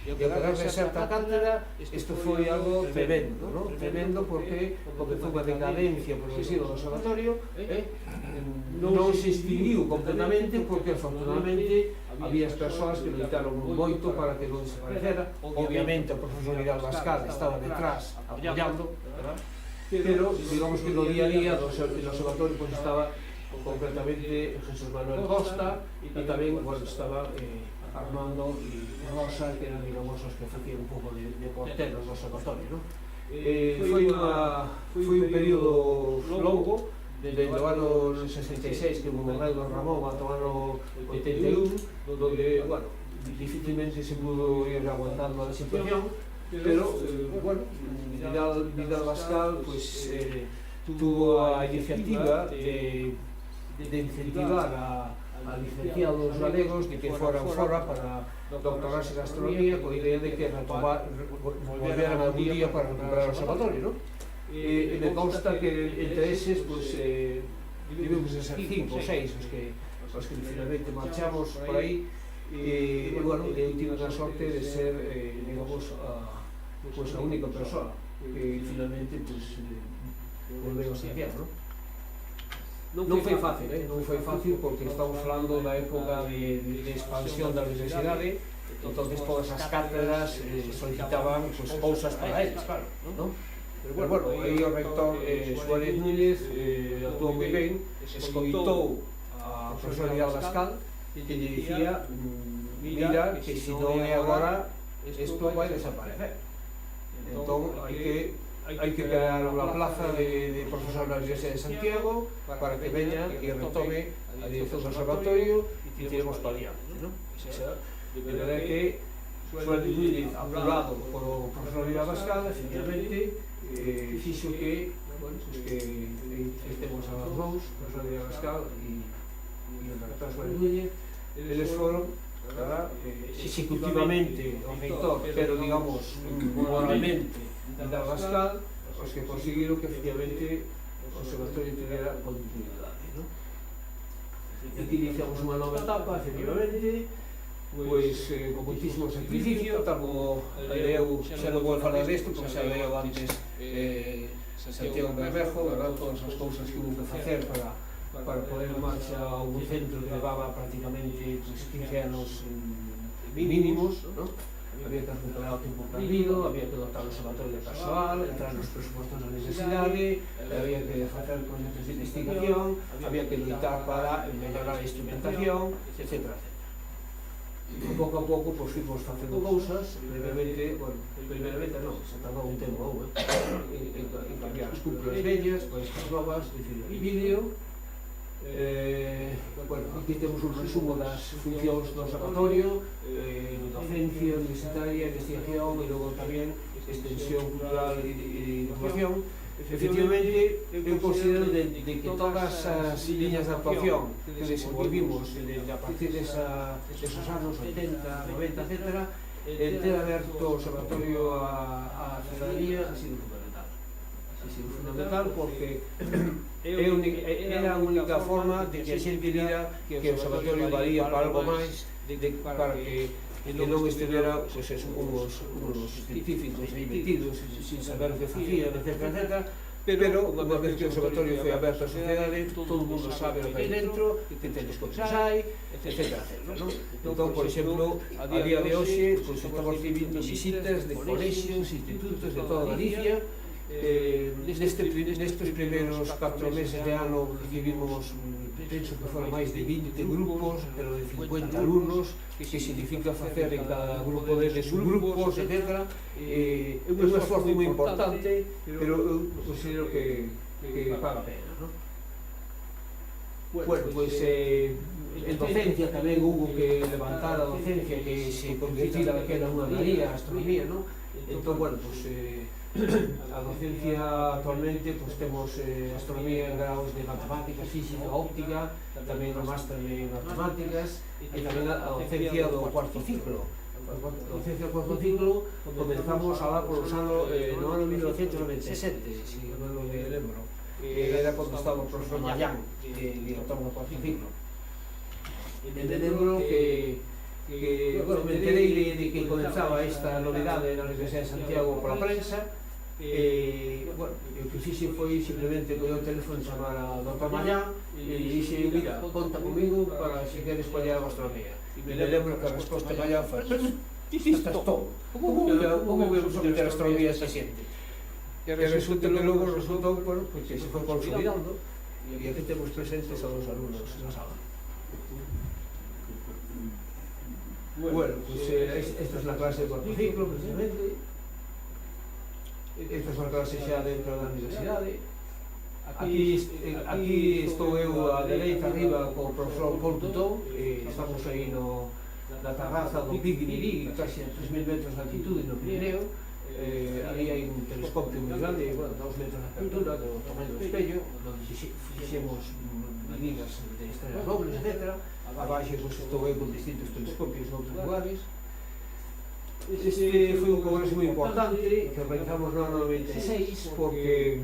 E ao quedar deserta a cátedra, isto foi algo tremendo, non? Tremendo porque foi unha decadencia progresiva do observatorio, non se extinguiu completamente porque afortunadamente había as persoas que loitaron moito para que non desaparecera. Obviamente o profesor Vidal Bascal estaba detrás apoiando, pero digamos que no día a día do observatorio estaba concretamente Jesús Manuel Costa e tamén estaba Armando e Rosa, que eran, digamos, os que facían un pouco de porteros do observatorio, non? Foi un período longo, desde o ano 66 que Manuel Don Ramón ata o ano 81, donde, bueno, difícilmente se pudo ir aguantando a situación, pero, bueno, Vidal Bascal, pues, tuvo a iniciativa de incentivar a licenciados galegos de que foran fora para doctorarse en astronomía coa idea de que volveran algún día para recuperar o observatorio, non? E me consta que entre eses, pues, debemos de ser 5 ou 6 os que finalmente marchamos por aí e, bueno, eu tive a sorte de ser, digamos, a única persoa que finalmente, pues, volveu a Santiago, non? Non foi fácil, porque estamos falando da época de expansión da universidade, entonces todas as cátedras solicitaban cousas para eles, claro, non? Pero bueno, aí o rector Suárez Núñez actuou moi ben, escoitou a profesora Vidal Bascal que lle dicía, mira, que se non é agora, isto vai desaparecer. Entón, hai que crear unha plaza de profesor na Universidade de Santiago para que veña e retome a dirección do observatorio e tiremos para diante, non? De verdade que Suárez Núñez, apurado por o profesor Vidal Bascal, efectivamente, fixo que, bueno, pues que estemos a los dous, o profesor Vidal Bascal e o rector Suárez Núñez, eles foron executivamente o reitor, pero digamos moralmente Vidal Bascal, os que conseguiron que efectivamente o observatorio tivera continuidade, non? Aquí iniciamos unha nova etapa, efectivamente, pois con muitísimo sacrificio, tal como eu xa non vou falar desto, porque xa leo antes Santiago Bermejo, verdad, todas as cousas que hubo que facer para poder en marcha un centro que levaba prácticamente 15 anos mínimos, non? Había que recuperar o tempo perdido, había que dotar o observatorio de persoal, entrar nos presupostos da universidade, había que facer proxectos de investigación, había que lutar para mellorar a instrumentación, etc. E pouco a pouco, pois, fomos facendo cousas, primeramente non, se tardou un tempo en cambiar as cúpulas vellas, pois as novas, de vídeo. Bueno, aquí temos un resumo das funcións do observatorio, docencia universitaria, investigación e logo tamén extensión cultural e divulgación. Efectivamente, eu considero de que todas as liñas de actuación que desenvolvimos a partir desos anos 80, 90, etc., el ter aberto o observatorio a ciudadanía ha sido fundamental. Ha sido fundamental porque era a única forma de que a xente vira que o observatorio valía para algo máis, para que non estivera pues, unos científicos aí metidos sin saber o que facían, etc. Pero unha vez que o observatorio foi aberto á sociedade, todo o mundo sabe o que hai dentro, que telescopios hai, etc. Entón, por exemplo, a día de hoxe, pues, estamos recibindo visitas de colexios, institutos de toda Galicia. Nestes primeiros 4 meses de ano recibimos, penso que foron máis de 20 grupos, pero de 50 alumnos, que significa facer en cada grupo deles subgrupos, etc. É un esforzo moi importante, pero eu considero que paga a pena, non? Bueno, pois en docencia tamén hubo que levantar a docencia que se convirtira que era unha maría, a astronomía, non? Entón, bueno, pois a docencia actualmente pues, temos astronomía en graus de matemáticas, física, óptica, tamén o máster de matemáticas e tamén a docencia do cuarto ciclo. A docencia do cuarto ciclo comenzamos a dar por os anos no ano 1997, se non me lembro. Era cando estaba o profesor Mayán, director do cuarto ciclo. Me lembro que bueno, me enterei de que comenzaba esta novidade na Universidade de Santiago pola prensa. Bueno, o que fixe foi simplemente coller o teléfono e chamar a Dr. Mayán e dixe, mira, conta comigo para se queres coller a astronomía. E me lembro que a resposta de Mayán foi, estás todo, como vemos someter a astronomía a esta xente? E resulta que logo resultou, bueno, porque se foi consolidando e aquí temos presentes a dos alumnos na sala. Bueno, pues esta es la clase de cuarto ciclo, precisamente. Esta é unha clase xa dentro da universidade. Aquí estou eu á dereita arriba co profesor Paul Tutón. Estamos aí na terraza do Pic Guinirí, casi a 3.000 metros de altitude no Pirineo. Ali hai un telescopio moi grande, 2 metros de apertura, do tamaño do espello, onde fixemos medidas de estrelas dobles, etc. Abaixo estou eu con distintos telescopios noutros lugares. Este foi un congreso moi importante que organizamos no ano 96 porque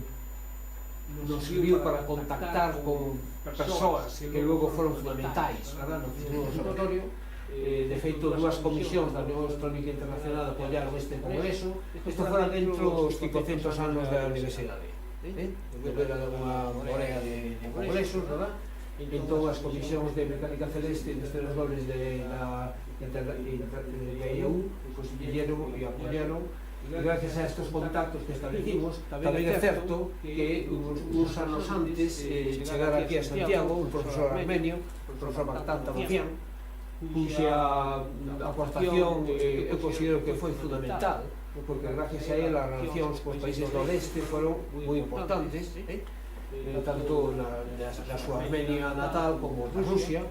nos sirviu para contactar con persoas que logo foron fundamentais no futuro do observatorio. De feito, dúas comisións da Unión Astronómica Internacional apoiaron este congreso. Isto fora dentro dos 500 anos da universidade. Era unha morea de congresos, verdad? Entón, as comisións de mecánica celeste e de estrelas dobles de IAU viñeron e apoiaron, e gracias a estes contactos que establecimos, tamén é certo que uns anos antes chegar aquí a Santiago un profesor armenio, o profesor Bactán Tamofián, cuxa aportación eu considero que foi fundamental, porque gracias a él as relacións cos países do leste foron moi importantes, tanto na súa Armenia natal como na Rusia.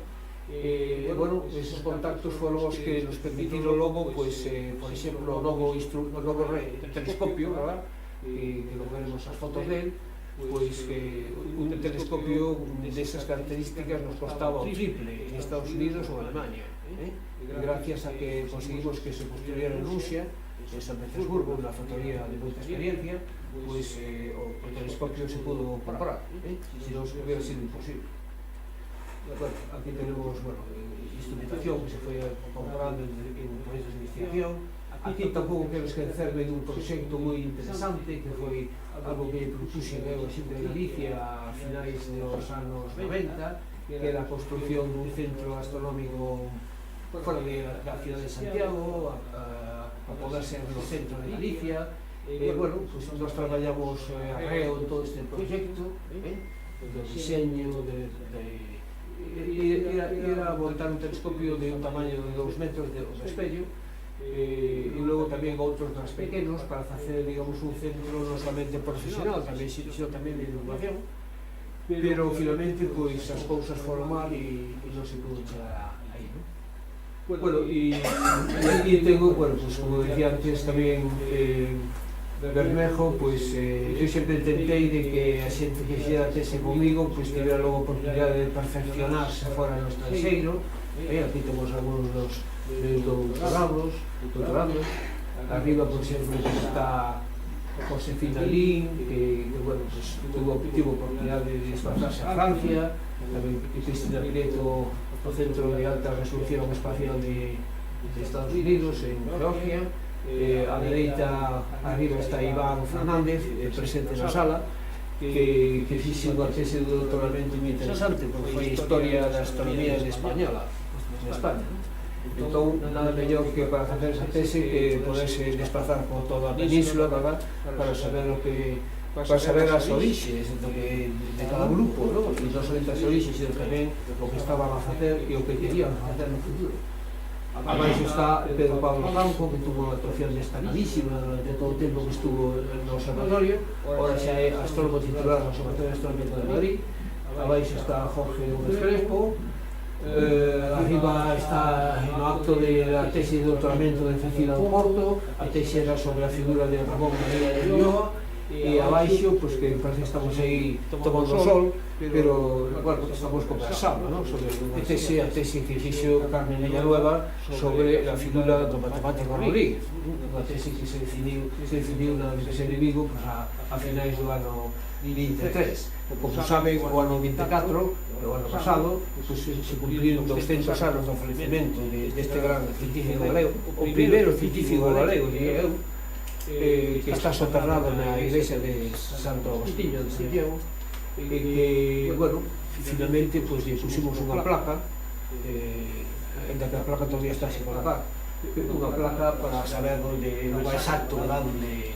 Bueno, esos contactos foron os que nos permitiron logo, pues, por exemplo, o novo telescopio, ¿verdad? Que logo veremos as fotos del, pues un telescopio desas características nos costaba o triple en Estados Unidos ou Alemania. Gracias a que conseguimos que se construyera en Rusia, en San Petersburgo, unha factoría de moita experiencia, pues o telescopio se pudo comprar, se non hubiera sido imposible. Bueno, aquí tenemos instrumentación que se foi comprando en proxectos de investigación. Aquí tampouco quero esquecerme dun proxecto moi interesante que foi algo que propuxe eu a xente de Galicia a finais dos anos 90, que era a construcción dun centro astronómico fora da cidade de Santiago, a poder ser no centro de Galicia. Bueno, pues nós traballamos arreo en todo este proxecto, do diseño era montar un telescopio de un tamaño de 2 metros de espello e logo tamén outros máis pequenos para facer, digamos, un centro non solamente profesional, sino tamén de divulgación, pero finalmente pois as cousas foron mal e non se pudo chegar aí, non? Bueno, e aquí tengo, bueno, pues como decía antes tamén Bermejo, pois eu sempre intentei de que a xente que xera tese comigo pois tivera logo a oportunidade de perfeccionarse fora no estranxeiro, Aquí temos algúns dos doutorados. Arriba, por exemplo, está Josefina Lin, que bueno, pues, tuvo oportunidade de desplazarse a Francia, tamén Cristina Pileto no Centro de Alta Resolución Espacial de Estados Unidos, en Georgia. A dereita, arriba, está Iván Fernández, presente na sala, que fixe unha tese de doutoramento moi interesante, porque foi Historia da Astronomía española, en España. Entón, nada mellor que para facer esa tese que poderse desplazar por toda a península, verdad? Para saber as orixes de cada grupo, ¿no? E non somente as orixes, sino tamén o que estaban a facer e o que querían facer no futuro. Abaixo está Pedro Pablo Franco, que tuvo unha actuación destacadísima durante todo o tempo que estuvo no observatorio. Ora xa é astrónomo titular no Observatorio Astronómico de Madrid. Abaixo está Jorge Gómez Crespo. Arriba está no acto de la tese de doutoramento de Cecilia do Porto. A tese era sobre a figura de Ramón María de Ulloa. E abaixo, pues, que parece que estamos aí tomando sol, pero, bueno, estamos conversando, ¿no? Sobre a tese que fixo Carmen Villanueva sobre a figura do matemático Rodríguez, unha tese que se decidiu na Universidade de Vigo, pues, a finais do ano 23. Como saben, o ano 24, o ano pasado, pues, se cumpriron 200 anos do falecemento deste gran científico galego, o primeiro científico galego, diría eu, que está soterrado na iglesia de Santo Agostinho de Santiago, e que, bueno, finalmente, pues, lle pusimos unha placa, ainda que a placa todavía está sin colocar, unha placa para saber o lugar exacto onde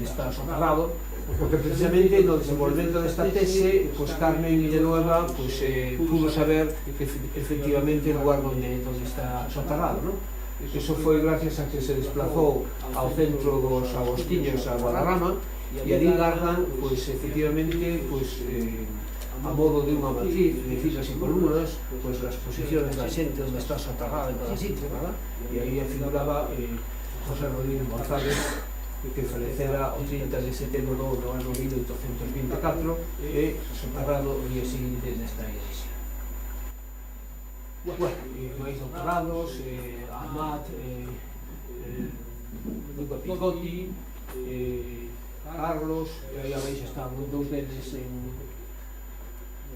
está soterrado, porque precisamente no desenvolvemento desta tese, pues, Carmen Villanueva, pues, pudo saber que efectivamente o lugar onde está soterrado, ¿no? Eso foi gracias a que se desplazou ao centro dos Agostiños a Guadarrama, e ali gardan, pues, efectivamente, pues, a modo de unha matriz de filas e columnas, pues, as posiciones da xente onde está soterrada en cada sitio, ¿verdad? E aí figuraba José Rodríguez González, que falecera o 30 de setembro do ano 1824 e soterrado o día seguinte nesta iglesia. Bueno, máis doutorados, Amat, Luca Picotti, Carlos, e aí abaixo están dous deles no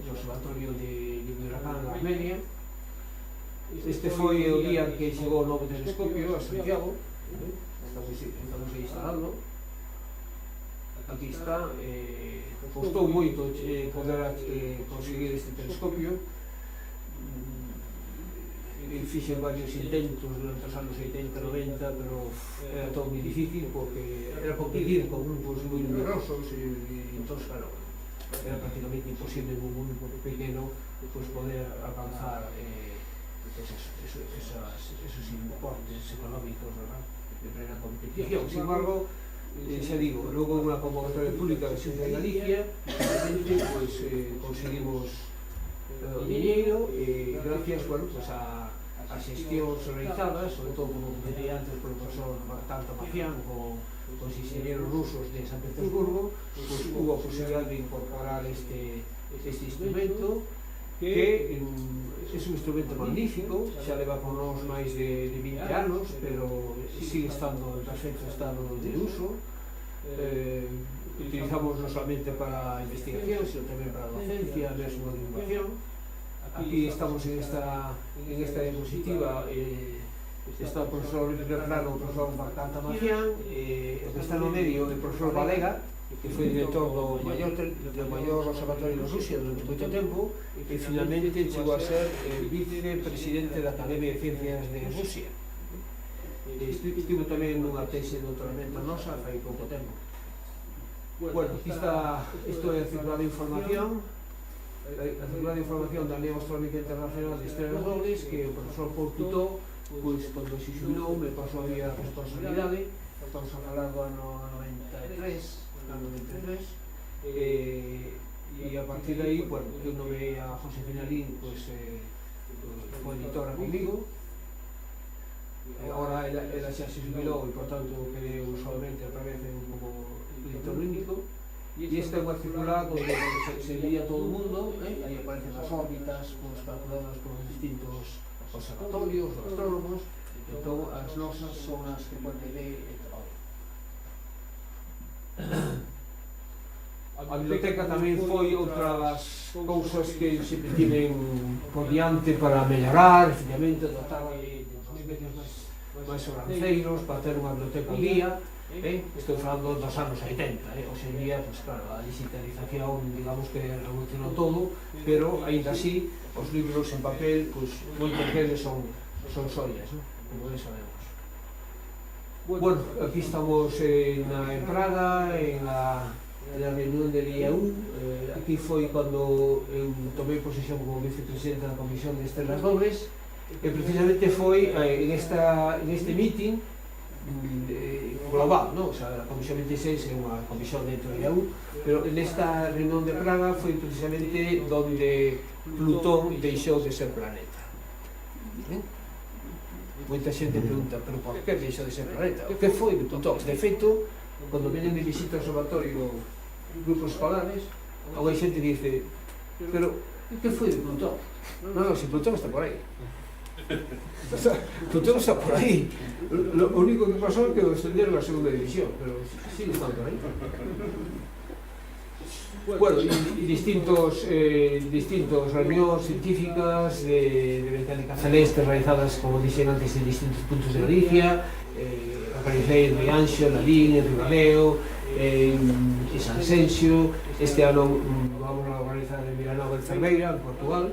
observatorio de Huracán en Armenia. Este foi o día que chegou o novo telescopio a Santiago, estamos aí instalando. Aquí está, costou moito poder conseguir este telescopio. Fixen varios intentos durante os anos 80 e 90, pero era todo moi difícil porque era competir con grupos moi numerosos e entón, claro, era prácticamente imposible en un grupo pequeno pues, poder alcanzar esos importes económicos, ¿verdad?, de plena competición. Sin embargo, xa digo, logo unha convocatoria pública de Xunta de Galicia, pues, conseguimos o diñeiro e gracias, bueno, pues, a xestións realizadas, sobre todo como comentei antes por o profesor tanto Macián como os ingenieros rusos de San Petersburgo, pues, hubo a posibilidade de incorporar este instrumento que é un instrumento magnífico, xa leva por nós máis de 20 anos, pero sigue estando en perfecto estado de uso. Utilizamos non solamente para investigación, sino tamén para docencia, mesmo de innovación. Aquí estamos en esta diapositiva, está o profesor Plano, o profesor Marcanta Macián, o que está no medio é o profesor Valega, que foi director do maior observatorio de Rusia durante moito tempo, e finalmente chegou a ser vicepresidente da Academia de Ciencias de Rusia. Estivo tamén nunha tese de doutoramento nosa fai pouco tempo. Bueno, aquí está, isto é a circular de información, da Lei Astronómica Internacional de Estrelas Dobles, que o profesor Paul Couteau, pois, cando se xubilou, me pasou a a responsabilidade. Estamos a falar do ano 93, e a partir de aí, bueno, eu nomeei a Josefina Lin, pois, foi editora comigo. Agora ela xa se xubilou e, por tanto, quedei solamente outra vez como editor único. E esta é unha circular onde se veía todo o mundo, aí aparecen as órbitas, calculadas por distintos observatorios, os astrónomos, entón as nosas son as que pon de A biblioteca tamén foi outra das cousas que sempre tiven por diante para mellorar, efectivamente, dotar de medios máis sobranceiros para ter unha biblioteca al día. Estou falando dos anos 80, hoxe en día, pues, claro, a digitalización, digamos que revolucionou todo, pero, aínda así, os libros en papel, pues, moitos deles son xoias, como ben sabemos. Bueno, aquí estamos en Praga, en la reunión del IAU. Aquí foi cando eu tomei posesión como vicepresidente da Comisión de Estrelas Dobles, e precisamente foi en este meeting global, ¿no? O sea, a Comisión 26 é unha comisión dentro do IAU, pero nesta reunión de Praga foi precisamente donde Plutón deixou de ser planeta. Moita xente pregunta, pero por que deixou de ser planeta? O que foi de Plutón? De feito, cando venen de visita ao observatorio grupos escolares, alguna xente dice, pero que foi de Plutón? Non, se Plutón está por aí. Plutón está por aí. Lo único que pasou é que o extendieron a segunda división, pero sigue estando por aí. Bueno, y distintos reunións científicas de mecánica celeste realizadas, como dixen antes, en distintos puntos de Galicia. Organicei en Rianxo, en Lalín, en Ribadeo, en San Xenxo. Este ano vamos a organizar en Vilanova de Cerveira, en Portugal.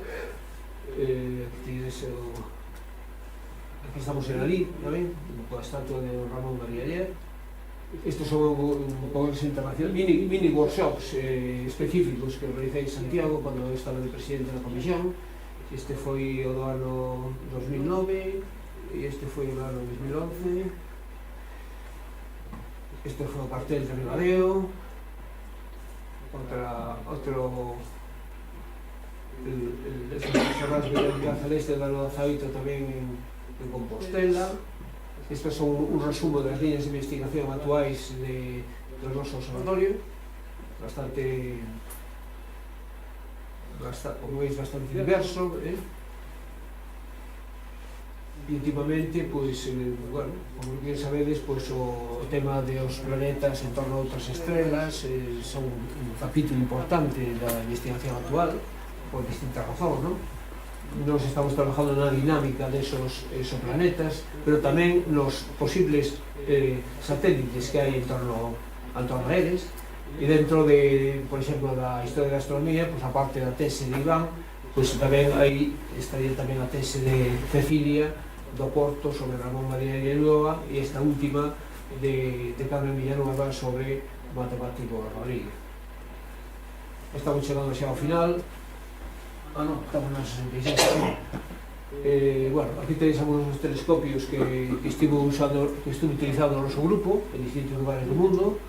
Aquí estamos en Lalín, tamén, coa estatua de Ramón María Aller. Estes son congresos internacionais, mini workshops específicos que realicei en Santiago cando eu estaba de presidente da comisión. Este foi o do ano 2009 e este foi o do ano 2011. Este foi o cartel de Ribadeo. Outro xornais de mecánica celeste do ano 18 tamén en Compostela. Estes son un resumo das líneas de investigación actuais do noso observatorio, bastante diverso. E últimamente, pois, bueno, como bien sabedes, pois, o tema dos planetas en torno a outras estrelas son un capítulo importante da investigación actual, por distintas razóns, non? Nos estamos trabajando na dinámica desos exoplanetas, pero tamén nos posibles satélites que hai en torno a eles. E dentro de, por exemplo, da historia da astronomía, pues, a parte da tese de Iván, pues, tamén aí estaría tamén a tese de Cecilia do Porto sobre Ramón María Villanueva e esta última de Carmen Villanueva sobre matemático Rodríguez. Estamos chegando xa ao final. Estamos na 66. Bueno, aquí tenéis algunos dos telescopios que estuve utilizando no noso grupo en distintos lugares do mundo.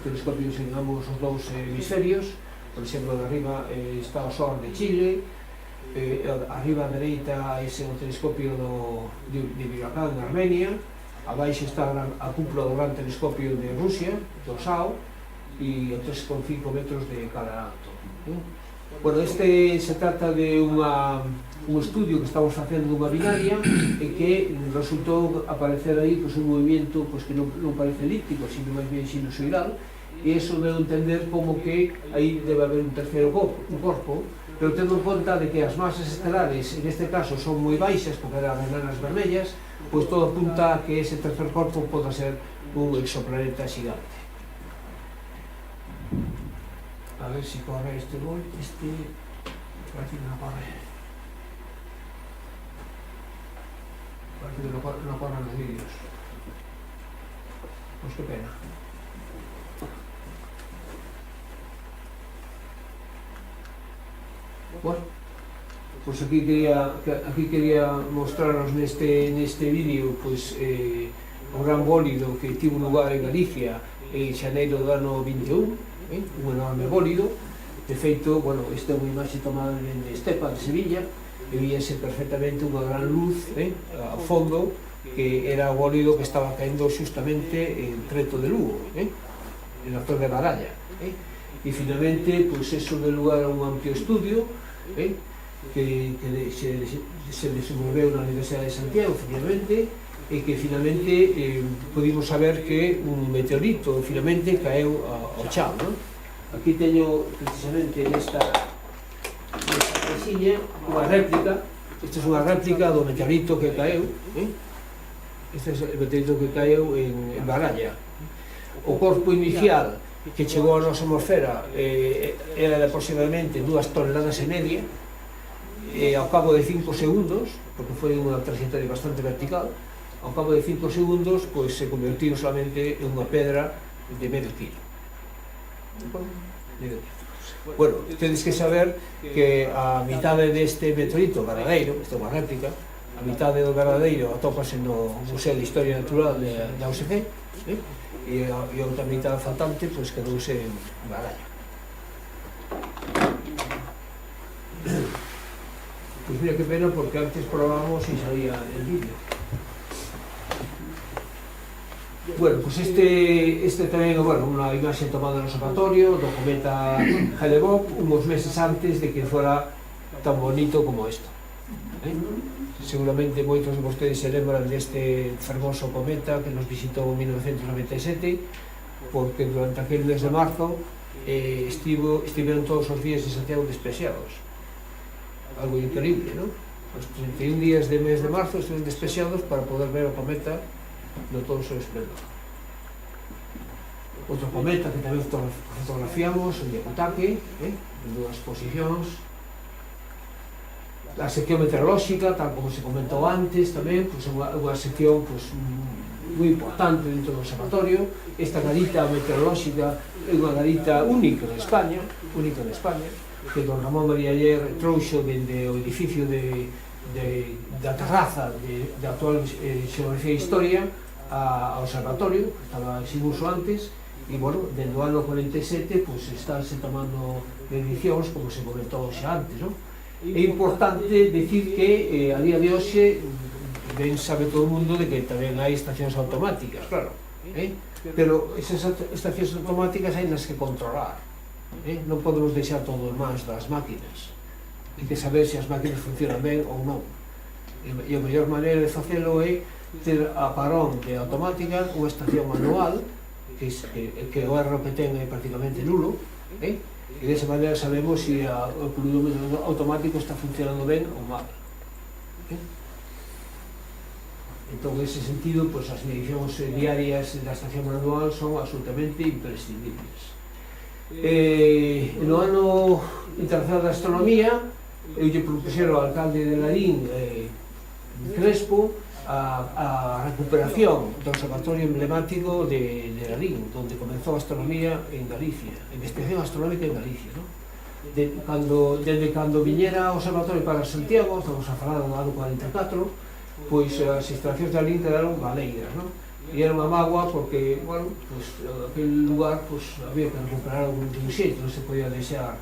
Telescopios en ambos os dous hemisferios. Por exemplo, de arriba está o Sol de Chile, arriba a dereita ese o telescopio de Viracán, en Armenia. Abaixo está a cúpula do gran telescopio de Rusia, do SAO, e a 3,5 metros de cada alto. Bueno, se trata de un estudio que estamos facendo dunha binaria e que resultou aparecer aí un movimento que non parece elíptico, sino máis ben sinusoidal, e iso debe entender como que aí debe haber un terceiro corpo, pero tendo en conta de que as masas estelares, en este caso, son moi baixas, porque eran enanas vermellas, pois todo apunta a que ese terceiro corpo poda ser un exoplaneta xigante. A ver si corre este gol, parece que non corre. Parece que non corren los vídeos. Pues qué pena. Bueno, pues aquí quería mostraros neste vídeo pues, o gran bólido que tivo lugar en Galicia en xaneiro do ano 21. Un enorme bólido. De feito, bueno, esta é unha imaxe tomada de Estepa, de Sevilla, e víase perfectamente unha gran luz ao fondo, que era o bólido que estaba caendo xustamente en Treto de Lugo, en la Torre de Baralla. E finalmente, pois, eso de lugar a un amplio estudio, que se desenvolveu na Universidade de Santiago, finalmente, e que finalmente pudimos saber que un meteorito finalmente caeu ao chao, non? Aquí teño precisamente nesta caixinha unha réplica. Esta é unha réplica do meteorito que caeu, este é o meteorito que caeu en Baralla. O corpo inicial que chegou á nosa atmosfera era de aproximadamente 2 toneladas e media, e ao cabo de 5 segundos, porque foi unha trayectoria bastante vertical, ao cabo de 5 segundos pois se convertiu solamente en unha pedra de medio kilo. Bueno, tedes que saber que a mitade deste meteorito verdadeiro, esta é unha réplica, a mitade do verdadeiro atópase no Museo de Historia Natural da USC, e a outra mitad faltante pois quedouse en Baralla. Pois mira que pena, porque antes probábamos e salía el vídeo. Bueno, pois este tamén é unha imaxe tomada no observatorio do cometa Hale-Bopp uns meses antes de que fora tan bonito como isto. Seguramente moitos de vostedes se lembran deste fermoso cometa que nos visitou en 1997, porque durante aquel mes de marzo estiveron todos os días de Santiago despexados. Algo increíble, non? Os 31 días de mes de marzo estiveron despexados para poder ver o cometa no todo o seu esplendor. Outro cometa que tamén fotografiamos, o Hyakutake, en 2 posicións. A sección meteorolóxica, tal como se comentou antes tamén, é unha sección moi importante dentro do observatorio. Esta garita meteorolóxica é unha garita única en España, que don Ramón María Aller trouxo dende o edificio da terraza da actual Xeografía e Historia ao observatorio, que estaba sin uso antes, e, bueno, dende o ano 47, pois, estánse tomando medicións, como se comentou xa antes, non? É importante dicir que a día de hoxe ben sabe todo o mundo de que tamén hai estacións automáticas, claro, pero esas estacións automáticas hai nas que controlar, non podemos deixar todo en mans das máquinas, hai que saber se as máquinas funcionan ben ou non, e a mellor maneira de facelo é ter a parón de automática unha estación manual que o erro que ten é prácticamente nulo, e desa maneira sabemos se o pluviómetro automático está funcionando ben ou mal. Entón, en ese sentido, as medicións diarias da estación manual son absolutamente imprescindibles. No ano internacional da astronomía, eu lle propuxero ao alcalde de Larín, Crespo, a recuperación do observatorio emblemático de Larín, onde comenzou a astronomía en Galicia, a investigación astronómica en Galicia, non? Desde cando viñera o observatorio para Santiago, estamos a falar do ano 44, pois as instalacións de Larín quedaron galeiras, non? E era unha mágoa porque, bueno, aquel lugar había que recuperar algún xeito, non se podía deixar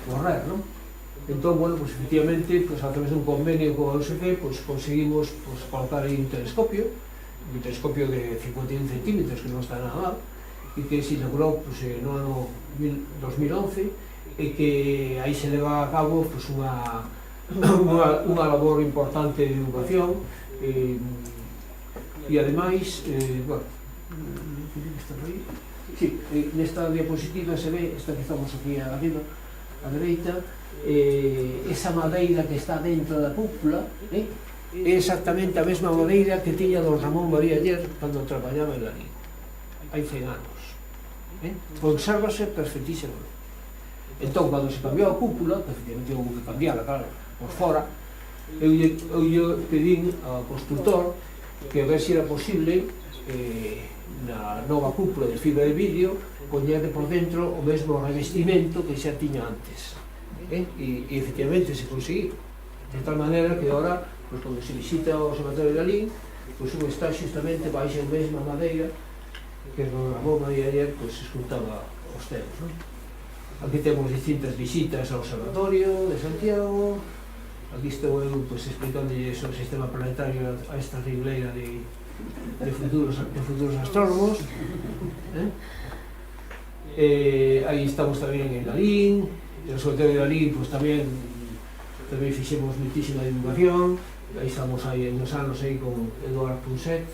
correr, non? Entón, bueno, efectivamente, a través dun convenio con a USC, conseguimos colocar aí un telescopio de 51 centímetros, que non está nada mal, e que se inaugurou no ano 2011, e que aí se leva a cabo unha labor importante de educación, e ademais, bueno, nesta diapositiva se ve, esta que estamos aquí arriba, a dereita, esa madeira que está dentro da cúpula é exactamente a mesma madeira que tiña don Ramón María Aller cando traballaba en Larín, hai 100 anos, consérvase perfectísimamente. Entón, cando se cambiou a cúpula, que efectivamente houve que cambiarla, claro, por fora, eu lle pedín ao constructor que a ver se era posible na nova cúpula de fibra de vidrio poñer por dentro o mesmo revestimento que xa tiña antes. E efectivamente se conseguiu, de tal maneira que agora, cando se visita o observatorio de Larín, un está justamente baixo a mesma madeira que o Ramón María Aller escultaba os teus. Aquí temos distintas visitas ao observatorio de Santiago, aquí estou eu explicándolle o sistema planetario a esta ribleira de futuros astrónomos. Aí estamos tamén en Larín. O observatorio de Larín tamén tamén fixemos muitísima divulgación, aí estamos aí nos anos aí con Eduard Punset,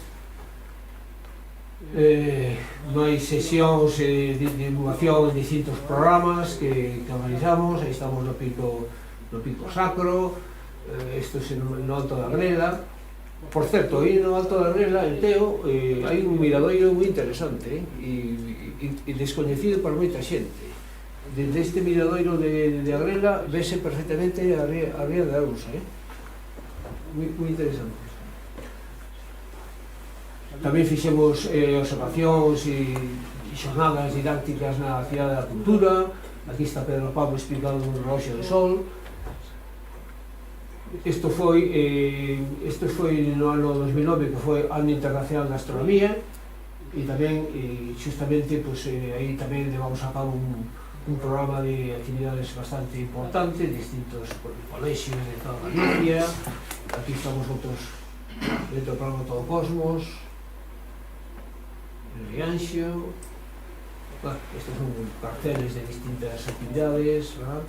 máis sesións de divulgación en distintos programas que analizamos, aí estamos no Pico Sacro, isto é no Alto da Grela. Por certo, aí no Alto da Grela, en Teo, hai un miradoiro moi interesante e descoñecido por moita xente. Desde este miradoiro de Agrela vese perfectamente a ría de Arousa, moi interesante. Tamén fixemos observacións e xornadas didácticas na Cidade da Cultura. Aquí está Pedro Pablo explicando un reloxo de sol. Isto foi no ano 2009, que foi Ano Internacional da Astronomía, e tamén, justamente, aí tamén levamos a cabo un programa de actividades bastante importante, distintos colexios de toda Galicia. Aquí estamos outros dentro do programa Todo Cosmos, el Rianxo. Estes son carteles de distintas actividades, ¿verdad?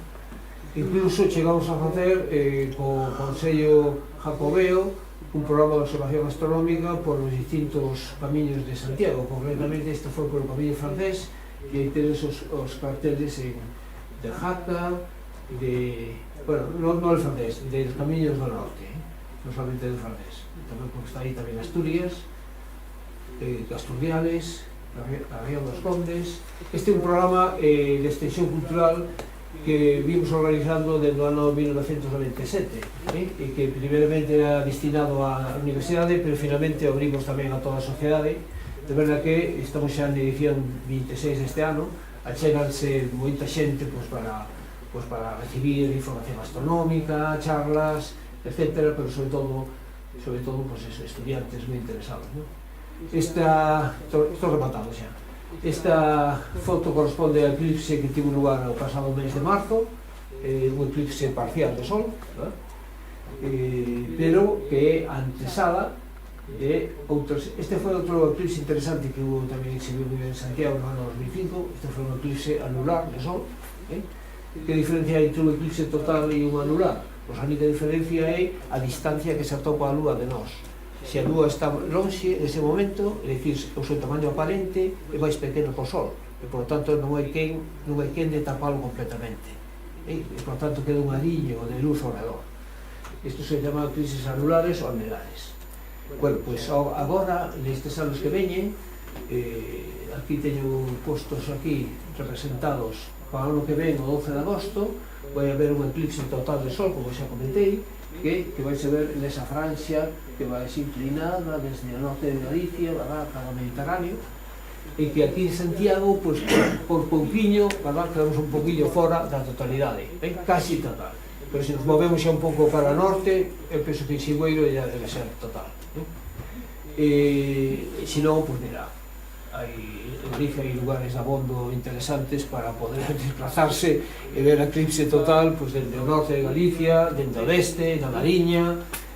Incluso chegamos a facer co Consello Jacobeo un programa de observación astronómica por os distintos camiños de Santiago. Concretamente, isto foi por o camiño francés, e aí tenes os carteles de Jaca, non o francés, de camiños do norte, non solamente do francés. Tamén está aí tamén Asturias, Casturdiales, a Ría dos Condes. Este é un programa de extensión cultural que vimos organizando desde o ano 1997, e que primeiramente era destinado á universidade, pero finalmente abrimos tamén a toda a sociedade. De verdade que estamos xa na edición 26 deste ano, achéganse moita xente para recibir información astronómica, charlas, etc., pero sobre todo estudiantes moi interesados. Estou rematado xa. Esta foto corresponde ao eclipse que tivo lugar o pasado mes de marzo, un eclipse parcial do Sol, pero que é antesala de outros. Este foi outro eclipse interesante que hubo tamén se viu en Santiago no ano 2005. Este foi un eclipse anular do Sol. Que diferencia entre un eclipse total e un anular? Pois a única diferencia é a distancia que se atopa a Lúa de nós. Se a Lúa está lonxe nese momento, é dicir, o seu tamaño aparente é máis pequeno que o Sol, e por tanto non hai quen de tapalo completamente, e por tanto queda un ariño de luz ao redor. Isto se chama eclipses anulares ou anelares. Bueno, pois agora, nestes anos que veñen, aquí teño postos aquí representados para o ano que ven, o 12 de agosto, vai haber un eclipse total de Sol, como xa comentei, que vai se ver nesa franxa que vai ser inclinada desde o norte de Galicia, cada Mediterráneo, e que aquí en Santiago, por pouquiño, quedamos un pouquinho fora da totalidade, casi total. Pero se nos movemos xa un pouco para o norte, eu penso que en Sigüeiro ya debe ser total. E se non, pois mira, en Galicia hai lugares de abondo interesantes para poder desplazarse e ver a eclipse total dende o norte de Galicia, dende o leste, na Mariña.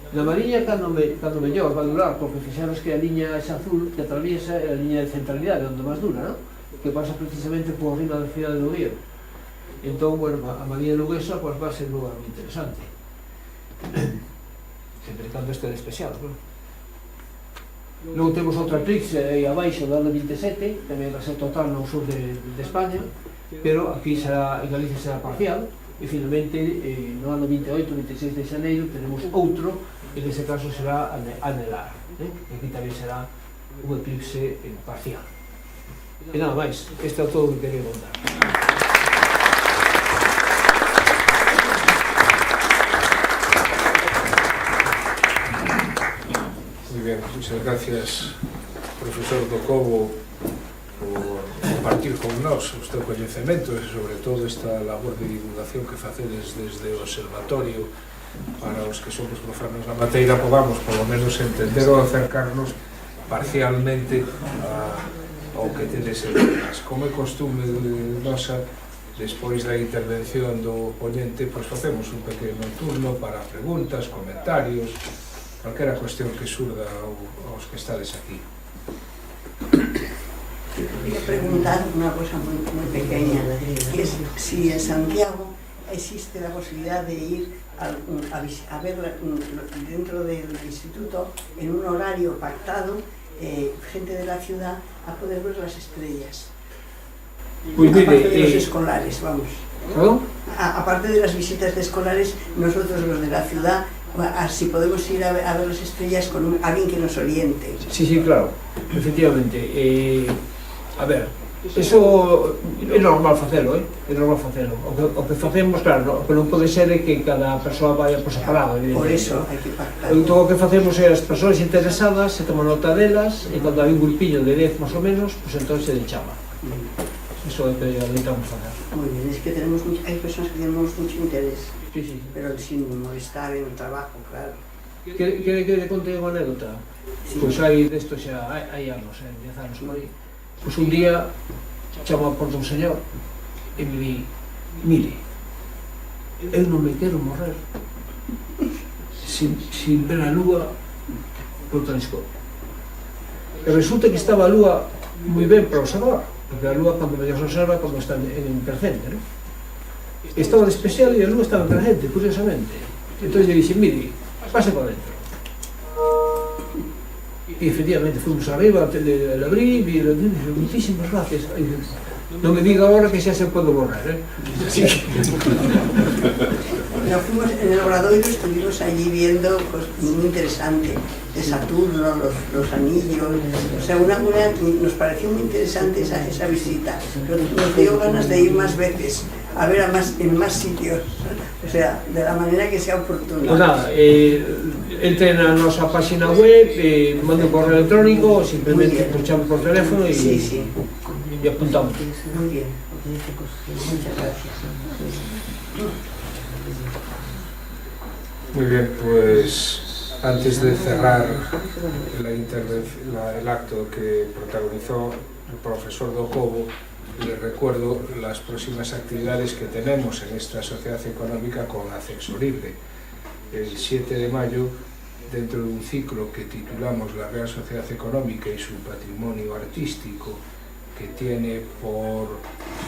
Na Mariña, cando mellor va durar, porque fixaros que a liña esa azul que atraviesa é a liña de centralidade, onde máis dura, que pasa precisamente por riba da cidade de Oviedo. Entón, bueno, a María Luguesa va a ser un lugar moi interesante. Sempre cando este despexado, claro. Logo temos outra eclipse aí abaixo do ano 27, tamén vai ser total no sur de España, pero aquí será, en Galicia será parcial, e finalmente no ano 28-26 de xaneiro tenemos outro, e nese caso será anelar, e aquí tamén será un eclipse parcial. E nada máis, isto é todo o que quería contar. Muy bien, muchas gracias, profesor Docobo, por compartir con nós o seu coñecemento e sobre todo esta labor de divulgación que facedes desde o observatorio para os que somos profanos na materia podamos polo menos entender ou acercarnos parcialmente ao que tedes en contas. Como é costume nosa, despois da intervención do ponente, pois facemos un pequeno turno para preguntas, comentarios, calquera cuestión que surda aos que estades aquí. Quería preguntar unha cosa moi pequeña, que es si en Santiago existe a posibilidad de ir a ver dentro del instituto, en un horario pactado, gente de la ciudad a poder ver las estrellas. Pues mire, aparte de los escolares, vamos. ¿Perdón? Aparte de las visitas de escolares, nosotros los de la ciudad, así podemos ir a ver las estrellas con alguien que nos oriente. Sí, claro, efectivamente. A ver, eso é normal facelo, é normal facelo. O que facemos, claro, o que non pode ser é que cada persoa vaya por separado, Por evidentemente. eso hai que pactar. Entón, o que facemos é as persoas interesadas se toman nota delas e cando hai un grupiño de 10 máis ou menos, pues entón se chama. Eso é o que necesitamos facer. Muy bien, es que hay personas que tenemos mucho interés, Sí. pero sin molestar en el trabajo, claro. Quere que le conte unha anécdota? Sí. Pois hai desto xa, hai anos, 10 anos por aí. Pois un día chamo a porta un señor e me di, mire, eu non me quero morrer sin ver a lúa polo telescopio. E resulta que estaba a lúa moi ben para observar, porque a lúa cando mellor se observa cando está en crecente, non? Estaba despexado e a lúa estaba en crecente, curiosamente. Entón lle dixen, mire, pase para dentro. E efectivamente fomos arriba, le abrí, vi, muchísimas gracias. Non me diga ahora que xa se pode borrar, Sí. Nos fuimos en el Obradoiro, estuvimos allí viendo cosas muy interesantes de Saturno, los anillos, o sea, nos pareció muy interesante esa visita, pero nos dio ganas de ir más veces, a ver en más sitios, o sea, de la manera que sea oportuna. Pues nada, entre na nosa página web, mande un correo electrónico, simplemente escuchamos por teléfono e Sí. apuntamos. Muy bien, muchas gracias. Muy bien, pues antes de cerrar el acto que protagonizó el profesor Docobo, les recuerdo las próximas actividades que tenemos en esta sociedad económica con acceso libre. El 7 de mayo, dentro de un ciclo que titulamos La Real Sociedad Económica y su patrimonio artístico, que tiene por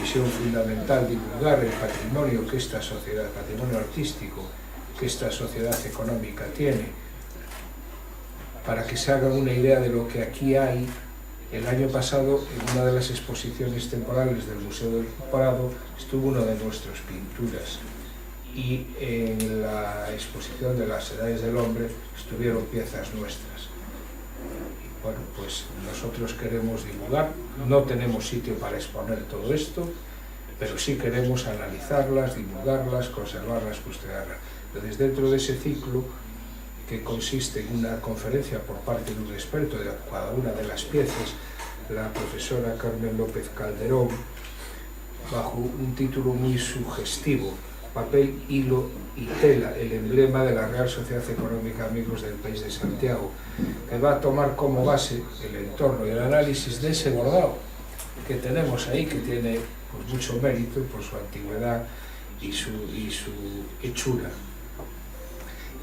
misión fundamental divulgar el patrimonio que esta sociedad, patrimonio artístico que esta sociedad económica tiene, para que se hagan una idea de lo que aquí hay. El año pasado, en una de las exposiciones temporales del Museo del Prado, estuvo una de nuestras pinturas, y en la exposición de las Edades del Hombre estuvieron piezas nuestras. Bueno, pues nosotros queremos divulgar, no tenemos sitio para exponer todo esto, pero sí queremos analizarlas, divulgarlas, conservarlas, custodiarlas. Entonces, dentro de ese ciclo, que consiste en una conferencia por parte de un experto de cada una de las piezas, la profesora Carmen López Calderón, bajo un título muy sugestivo, Papel, hilo y tela, el emblema de la Real Sociedad Económica Amigos del País de Santiago, que va a tomar como base el entorno y el análisis de ese bordado que tenemos ahí, que tiene pues, mucho mérito por su antigüedad y su hechura.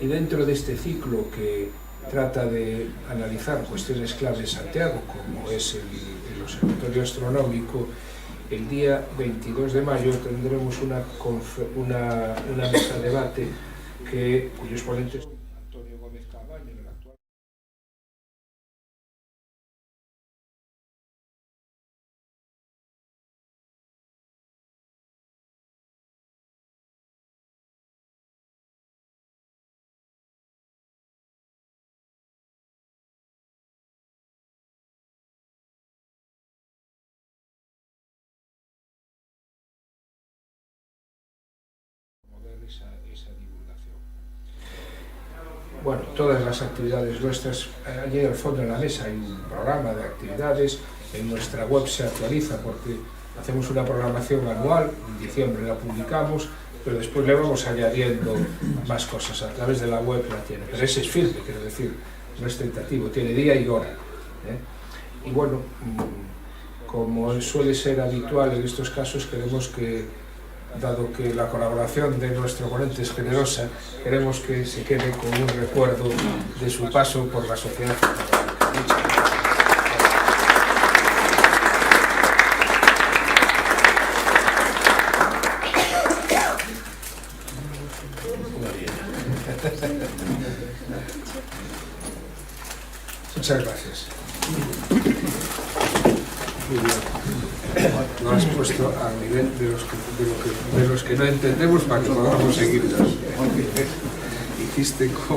Y dentro de este ciclo, que trata de analizar cuestiones clave de Santiago, como es el Observatorio Astronómico, el día 22 de mayo tendremos una mesa de debate cuyos ponentes son Antonio Gómez Cabaño, el actual esa divulgación. Bueno, todas las actividades nuestras, allí al fondo en la mesa hay un programa de actividades, en nuestra web se actualiza porque hacemos una programación anual, en diciembre la publicamos, pero después le vamos añadiendo más cosas, a través de la web la tiene, pero ese es firme, quiero decir, no es tentativo, tiene día y hora. Y bueno, como suele ser habitual en estos casos, queremos que, dado que la colaboración de nuestro ponente es generosa, queremos que se quede con un recuerdo de su paso por la sociedad económica. Muchas gracias. Muy bien. Muchas gracias. Muy bien. Lo has puesto al nivel de los que no entendemos para que podamos seguirnos. Hiciste